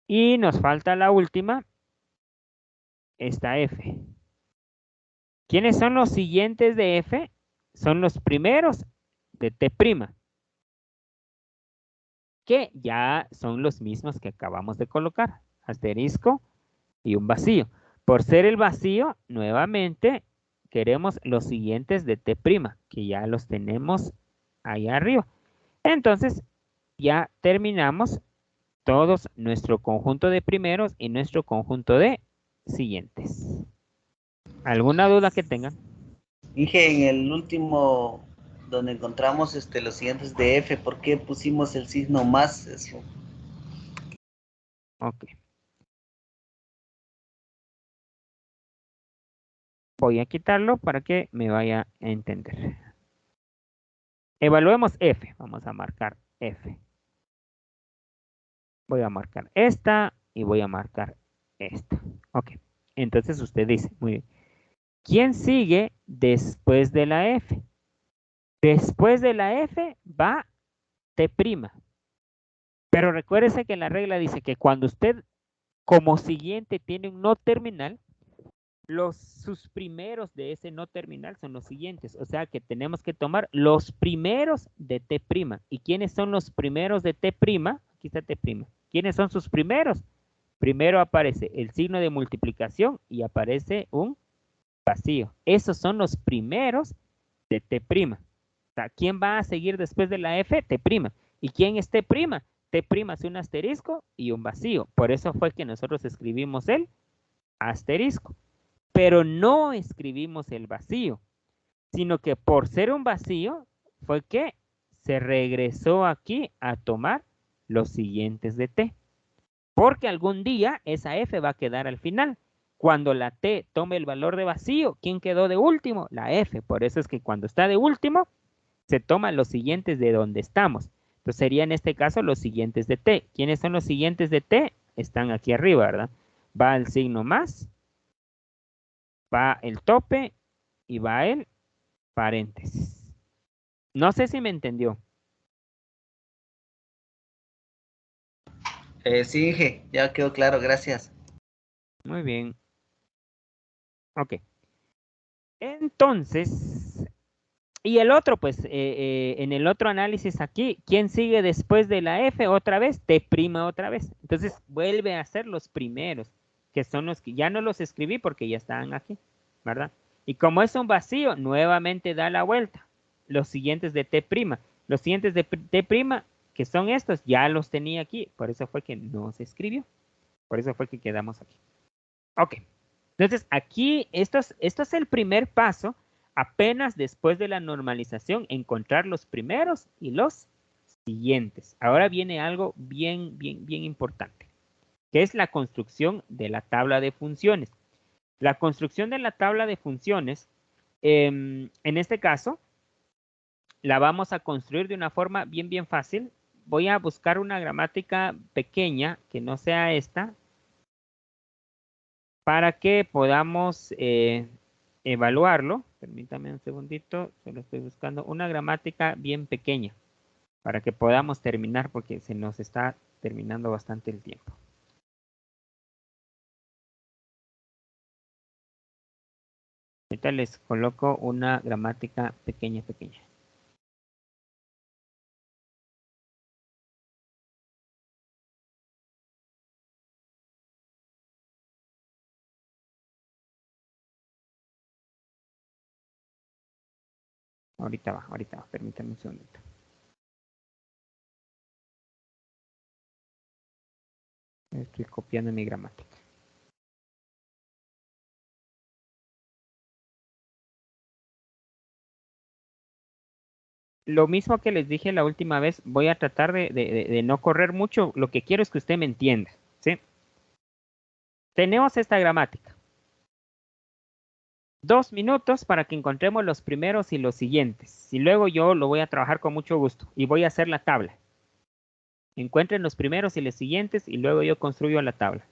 Y nos falta la última. Esta F. ¿Quiénes son los siguientes de F? Son los primeros de T'. Que ya son los mismos que acabamos de colocar. Asterisco y un vacío. Por ser el vacío, nuevamente queremos los siguientes de T', que ya los tenemos ahí arriba. Entonces, ya terminamos todos nuestro conjunto de primeros y nuestro conjunto de siguientes. ¿Alguna duda que tengan? Dije en el último, donde encontramos los siguientes de F, ¿por qué pusimos el signo más? Eso. Ok. Voy a quitarlo para que me vaya a entender. Evaluemos F. Vamos a marcar F. Voy a marcar esta y voy a marcar esta. Ok. Entonces usted dice, muy bien. ¿Quién sigue después de la F? Después de la F va T'. Pero recuérdese que la regla dice que cuando usted como siguiente tiene un no terminal, sus primeros de ese no terminal son los siguientes. O sea que tenemos que tomar los primeros de T'. ¿Y quiénes son los primeros de T'? Aquí está T'. ¿Quiénes son sus primeros? Primero aparece el signo de multiplicación y aparece un vacío. Esos son los primeros de T'. O sea, ¿quién va a seguir después de la F? T'. ¿Y quién es T'? T' es un asterisco y un vacío. Por eso fue que nosotros escribimos el asterisco. Pero no escribimos el vacío, sino que por ser un vacío fue que se regresó aquí a tomar los siguientes de T. Porque algún día esa F va a quedar al final. Cuando la T tome el valor de vacío, ¿quién quedó de último? La F. Por eso es que cuando está de último, se toman los siguientes de donde estamos. Entonces sería en este caso los siguientes de T. ¿Quiénes son los siguientes de T? Están aquí arriba, ¿verdad? Va el signo más, va el tope y va el paréntesis. No sé si me entendió. Sí, Inge, ya quedó claro, gracias. Muy bien. Ok. Entonces, y el otro, pues, en el otro análisis aquí, ¿quién sigue después de la F otra vez? T' otra vez. Entonces, vuelve a ser los primeros, que son los que ya no los escribí porque ya estaban aquí, ¿verdad? Y como es un vacío, nuevamente da la vuelta. Los siguientes de T'. Los siguientes de T', que son estos, ya los tenía aquí. Por eso fue que no se escribió. Por eso fue que quedamos aquí. Ok. Entonces, aquí, esto es el primer paso, apenas después de la normalización, encontrar los primeros y los siguientes. Ahora viene algo bien importante, que es la construcción de la tabla de funciones. La construcción de la tabla de funciones, en este caso, la vamos a construir de una forma bien fácil. Voy a buscar una gramática pequeña, que no sea esta, para que podamos evaluarlo. Permítame un segundito, solo estoy buscando una gramática bien pequeña para que podamos terminar porque se nos está terminando bastante el tiempo. Ahorita les coloco una gramática pequeña. Ahorita va, permítame un segundito. Estoy copiando mi gramática. Lo mismo que les dije la última vez, voy a tratar de no correr mucho. Lo que quiero es que usted me entienda, ¿sí? Tenemos esta gramática. 2 minutos para que encontremos los primeros y los siguientes. Y luego yo lo voy a trabajar con mucho gusto y voy a hacer la tabla. Encuentren los primeros y los siguientes y luego yo construyo la tabla.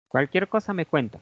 Cualquier cosa me cuenta.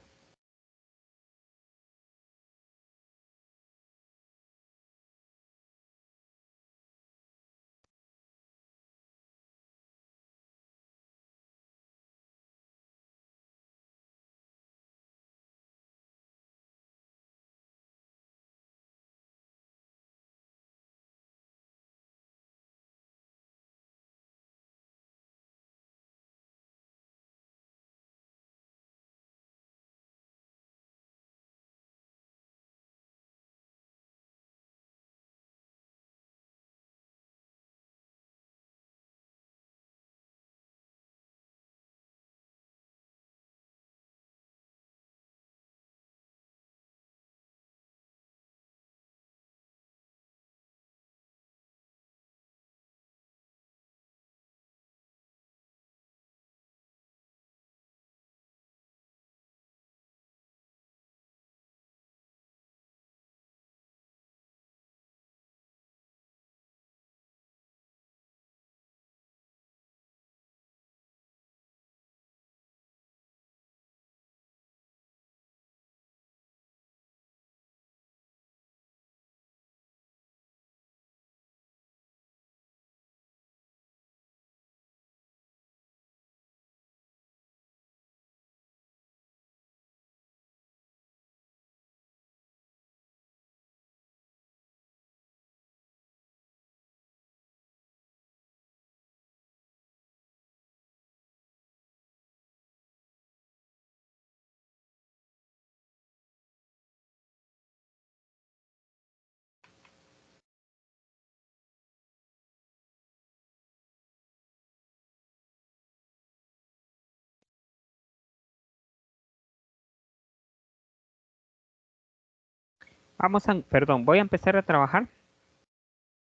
voy a empezar a trabajar.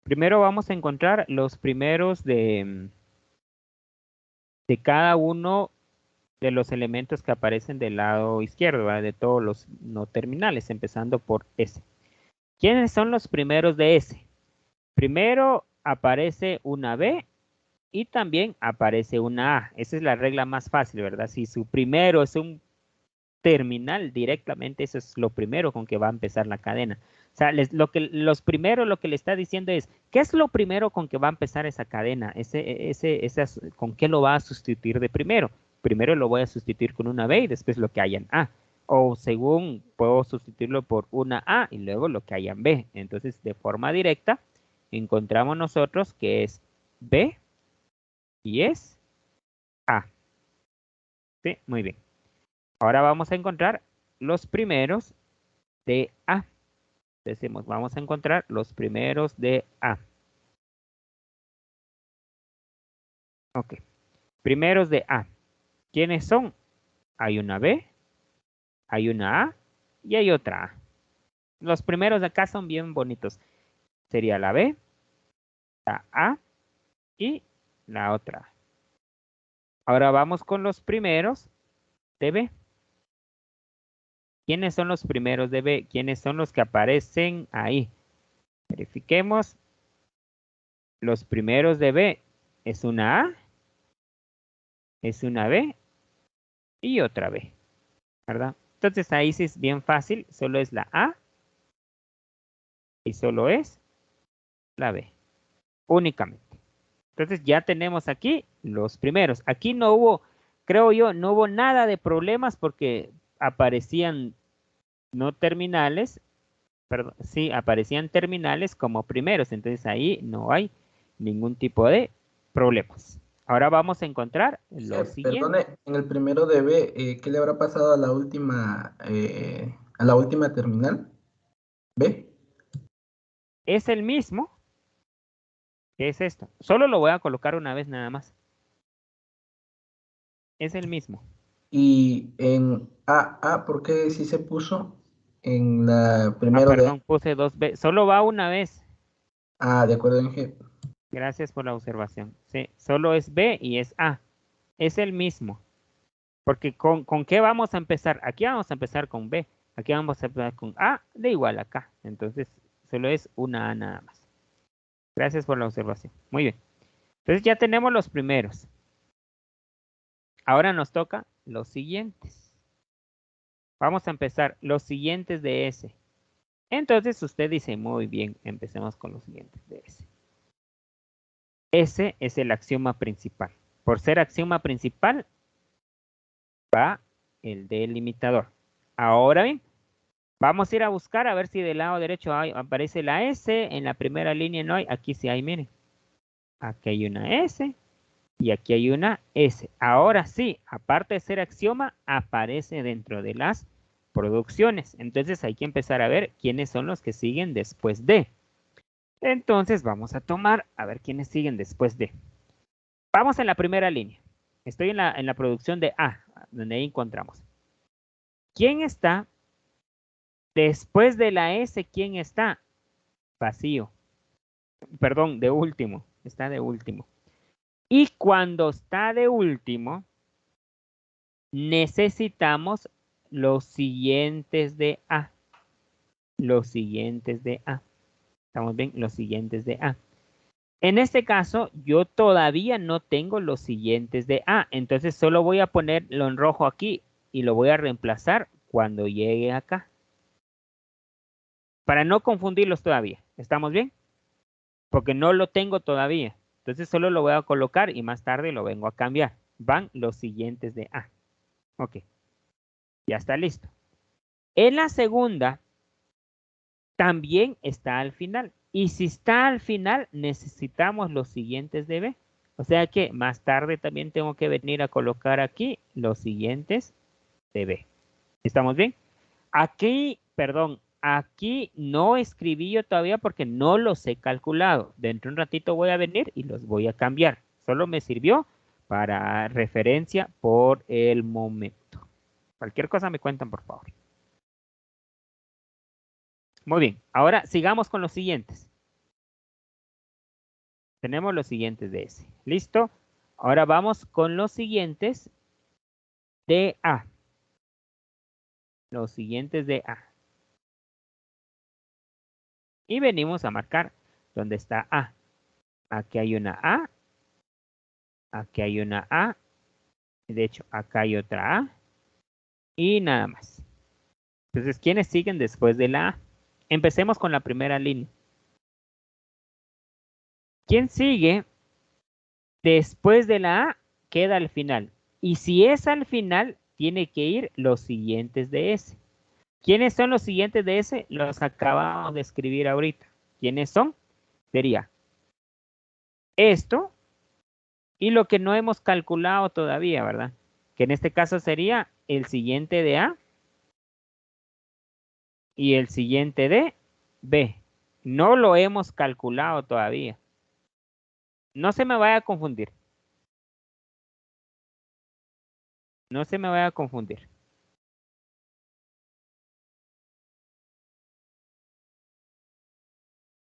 Primero vamos a encontrar los primeros de cada uno de los elementos que aparecen del lado izquierdo, ¿verdad? De todos los no terminales, empezando por S. ¿Quiénes son los primeros de S? Primero aparece una B y también aparece una A. Esa es la regla más fácil, ¿verdad? Si su primero es un terminal directamente, eso es lo primero con que va a empezar la cadena. O sea, lo que le está diciendo es, ¿qué es lo primero con que va a empezar esa cadena? ¿Con qué lo va a sustituir de primero? Primero lo voy a sustituir con una B y después lo que haya en A. O según puedo sustituirlo por una A y luego lo que haya en B. Entonces, de forma directa, encontramos nosotros que es B y es A. Sí, muy bien. Ahora vamos a encontrar los primeros de A. Decimos, vamos a encontrar los primeros de A. Ok. Primeros de A. ¿Quiénes son? Hay una B, hay una A y hay otra A. Los primeros de acá son bien bonitos. Sería la B, la A y la otra A. Ahora vamos con los primeros de B. ¿Quiénes son los primeros de B? ¿Quiénes son los que aparecen ahí? Verifiquemos. Los primeros de B es una A, es una B y otra B, ¿verdad? Entonces ahí sí es bien fácil, solo es la A y solo es la B, únicamente. Entonces ya tenemos aquí los primeros. Aquí no hubo, creo yo, no hubo nada de problemas porque aparecían no terminales, perdón, sí, aparecían terminales como primeros. Entonces ahí no hay ningún tipo de problemas. Ahora vamos a encontrar lo siguiente. Perdone, en el primero de B, ¿qué le habrá pasado a la última terminal? ¿B? Es el mismo. ¿Qué es esto? Solo lo voy a colocar una vez nada más. Es el mismo. Y en A, ¿por qué sí se puso en la primero de A? Perdón, puse 2B. Solo va una vez. De acuerdo en G. Gracias por la observación. Sí, solo es B y es A. Es el mismo. Porque ¿con qué vamos a empezar? Aquí vamos a empezar con B. Aquí vamos a empezar con A de igual acá. Entonces, solo es una A nada más. Gracias por la observación. Muy bien. Entonces ya tenemos los primeros. Ahora nos toca los siguientes. Vamos a empezar los siguientes de S. Entonces usted dice, muy bien, empecemos con los siguientes de S. S es el axioma principal. Por ser axioma principal, va el delimitador. Ahora bien, vamos a ir a buscar a ver si del lado derecho aparece la S. En la primera línea no hay. Aquí sí hay, miren. Aquí hay una S y aquí hay una S. Ahora sí, aparte de ser axioma, aparece dentro de las producciones. Entonces hay que empezar a ver quiénes son los que siguen después de. Entonces vamos a tomar a ver quiénes siguen después de. Vamos en la primera línea. Estoy en la producción de A, donde ahí encontramos. ¿Quién está después de la S? ¿Quién está? Vacío. Perdón, de último. Está de último. Y cuando está de último, necesitamos los siguientes de A. Los siguientes de A. ¿Estamos bien? Los siguientes de A. En este caso, yo todavía no tengo los siguientes de A. Entonces solo voy a ponerlo en rojo aquí y lo voy a reemplazar cuando llegue acá. Para no confundirlos todavía. ¿Estamos bien? Porque no lo tengo todavía. Entonces solo lo voy a colocar y más tarde lo vengo a cambiar. Van los siguientes de A. Ok. Ya está listo. En la segunda, también está al final. Y si está al final, necesitamos los siguientes de B. O sea que más tarde también tengo que venir a colocar aquí los siguientes de B. ¿Estamos bien? Aquí, perdón, aquí no escribí yo todavía porque no los he calculado. Dentro de un ratito voy a venir y los voy a cambiar. Solo me sirvió para referencia por el momento. Cualquier cosa me cuentan, por favor. Muy bien. Ahora sigamos con los siguientes. Tenemos los siguientes de S. ¿Listo? Ahora vamos con los siguientes de A. Los siguientes de A. Y venimos a marcar donde está A. Aquí hay una A. Aquí hay una A. De hecho, acá hay otra A. Y nada más. Entonces, ¿quiénes siguen después de la A? Empecemos con la primera línea. ¿Quién sigue después de la A? Queda al final. Y si es al final, tiene que ir los siguientes de S. ¿Quiénes son los siguientes de S? Los acabamos de escribir ahorita. ¿Quiénes son? Sería esto y lo que no hemos calculado todavía, ¿verdad? Que en este caso sería el siguiente de A y el siguiente de B. No lo hemos calculado todavía. No se me vaya a confundir. No se me vaya a confundir.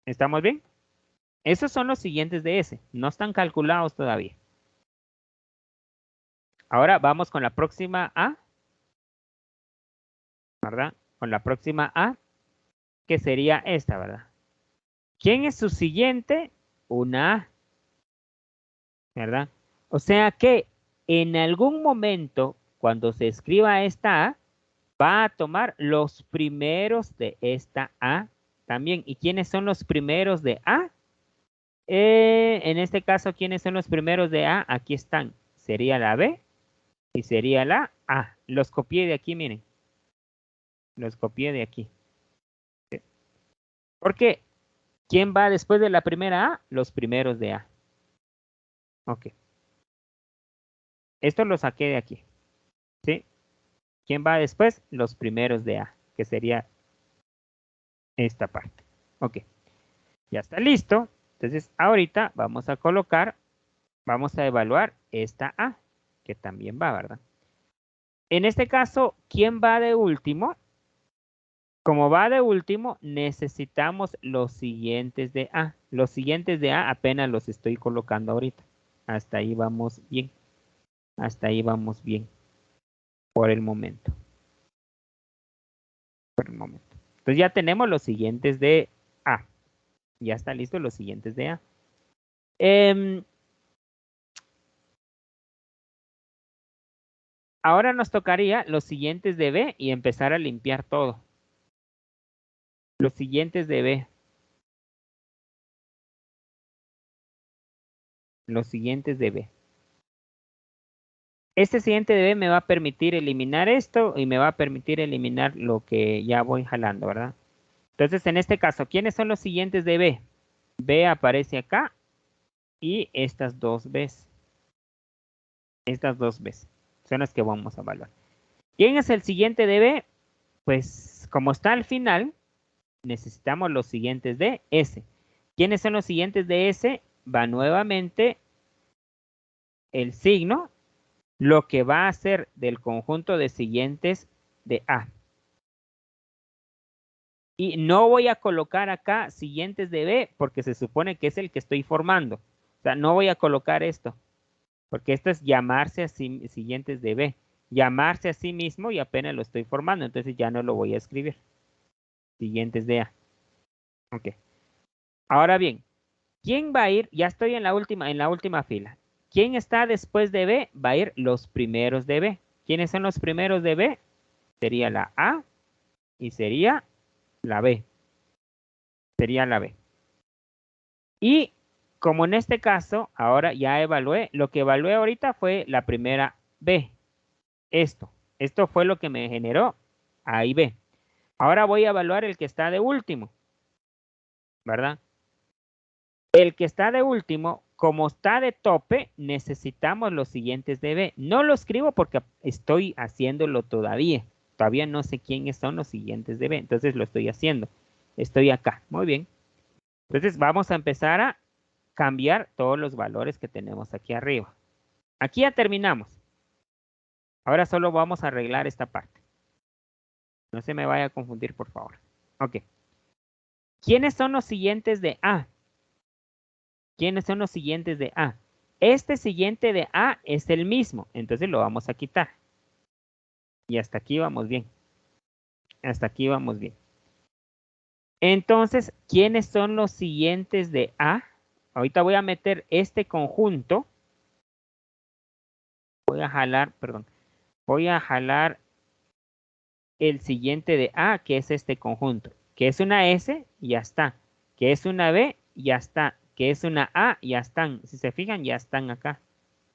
¿Estamos bien? Esos son los siguientes de S. No están calculados todavía. Ahora vamos con la próxima A. ¿Verdad? Con la próxima A, que sería esta, ¿verdad? ¿Quién es su siguiente? Una A. ¿Verdad? O sea que en algún momento, cuando se escriba esta A, va a tomar los primeros de esta A también. ¿Y quiénes son los primeros de A? En este caso, ¿quiénes son los primeros de A? Aquí están. Sería la B y sería la A. Los copié de aquí, miren. Los copié de aquí. Porque, ¿quién va después de la primera A? Los primeros de A. Ok. Esto lo saqué de aquí. ¿Sí? ¿Quién va después? Los primeros de A, que sería esta parte. Ok. Ya está listo. Entonces, ahorita vamos a colocar, vamos a evaluar esta A, que también va, ¿verdad? En este caso, ¿quién va de último? Como va de último, necesitamos los siguientes de A. Los siguientes de A apenas los estoy colocando ahorita. Hasta ahí vamos bien. Hasta ahí vamos bien. Por el momento. Por el momento. Entonces ya tenemos los siguientes de A. Ya está listo los siguientes de A. Ahora nos tocaría los siguientes de B y empezar a limpiar todo. Los siguientes de B. Los siguientes de B. Este siguiente de B me va a permitir eliminar esto y me va a permitir eliminar lo que ya voy jalando, ¿verdad? Entonces, en este caso, ¿quiénes son los siguientes de B? B aparece acá y estas dos Bs. Estas dos Bs son las que vamos a evaluar. ¿Quién es el siguiente de B? Pues como está al final, necesitamos los siguientes de S. ¿Quiénes son los siguientes de S? Va nuevamente el signo, lo que va a ser del conjunto de siguientes de A. Y no voy a colocar acá siguientes de B porque se supone que es el que estoy formando. O sea, no voy a colocar esto. Porque esto es llamarse a sí, siguientes de B. Llamarse a sí mismo y apenas lo estoy formando. Entonces ya no lo voy a escribir. Siguientes de A. Ok. Ahora bien, ¿quién va a ir? Ya estoy en la última fila. ¿Quién está después de B? Va a ir los primeros de B. ¿Quiénes son los primeros de B? Sería la A y sería la B. Sería la B. Y como en este caso, ahora ya evalué, lo que evalué ahorita fue la primera B. Esto fue lo que me generó A y B. Ahora voy a evaluar el que está de último, ¿verdad? El que está de último, como está de tope, necesitamos los siguientes de B. No lo escribo porque estoy haciéndolo todavía. Todavía no sé quiénes son los siguientes de B. Entonces lo estoy haciendo. Estoy acá. Muy bien. Entonces vamos a empezar a cambiar todos los valores que tenemos aquí arriba. Aquí ya terminamos. Ahora solo vamos a arreglar esta parte. No se me vaya a confundir, por favor. Ok. ¿Quiénes son los siguientes de A? ¿Quiénes son los siguientes de A? Este siguiente de A es el mismo, entonces lo vamos a quitar. Y hasta aquí vamos bien. Hasta aquí vamos bien. Entonces, ¿quiénes son los siguientes de A? Ahorita voy a meter este conjunto. Voy a jalar, perdón. Voy a jalar el siguiente de A, que es este conjunto. Que es una S, ya está. Que es una B, ya está. Que es una A, ya están. Si se fijan, ya están acá.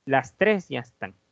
Las tres ya están.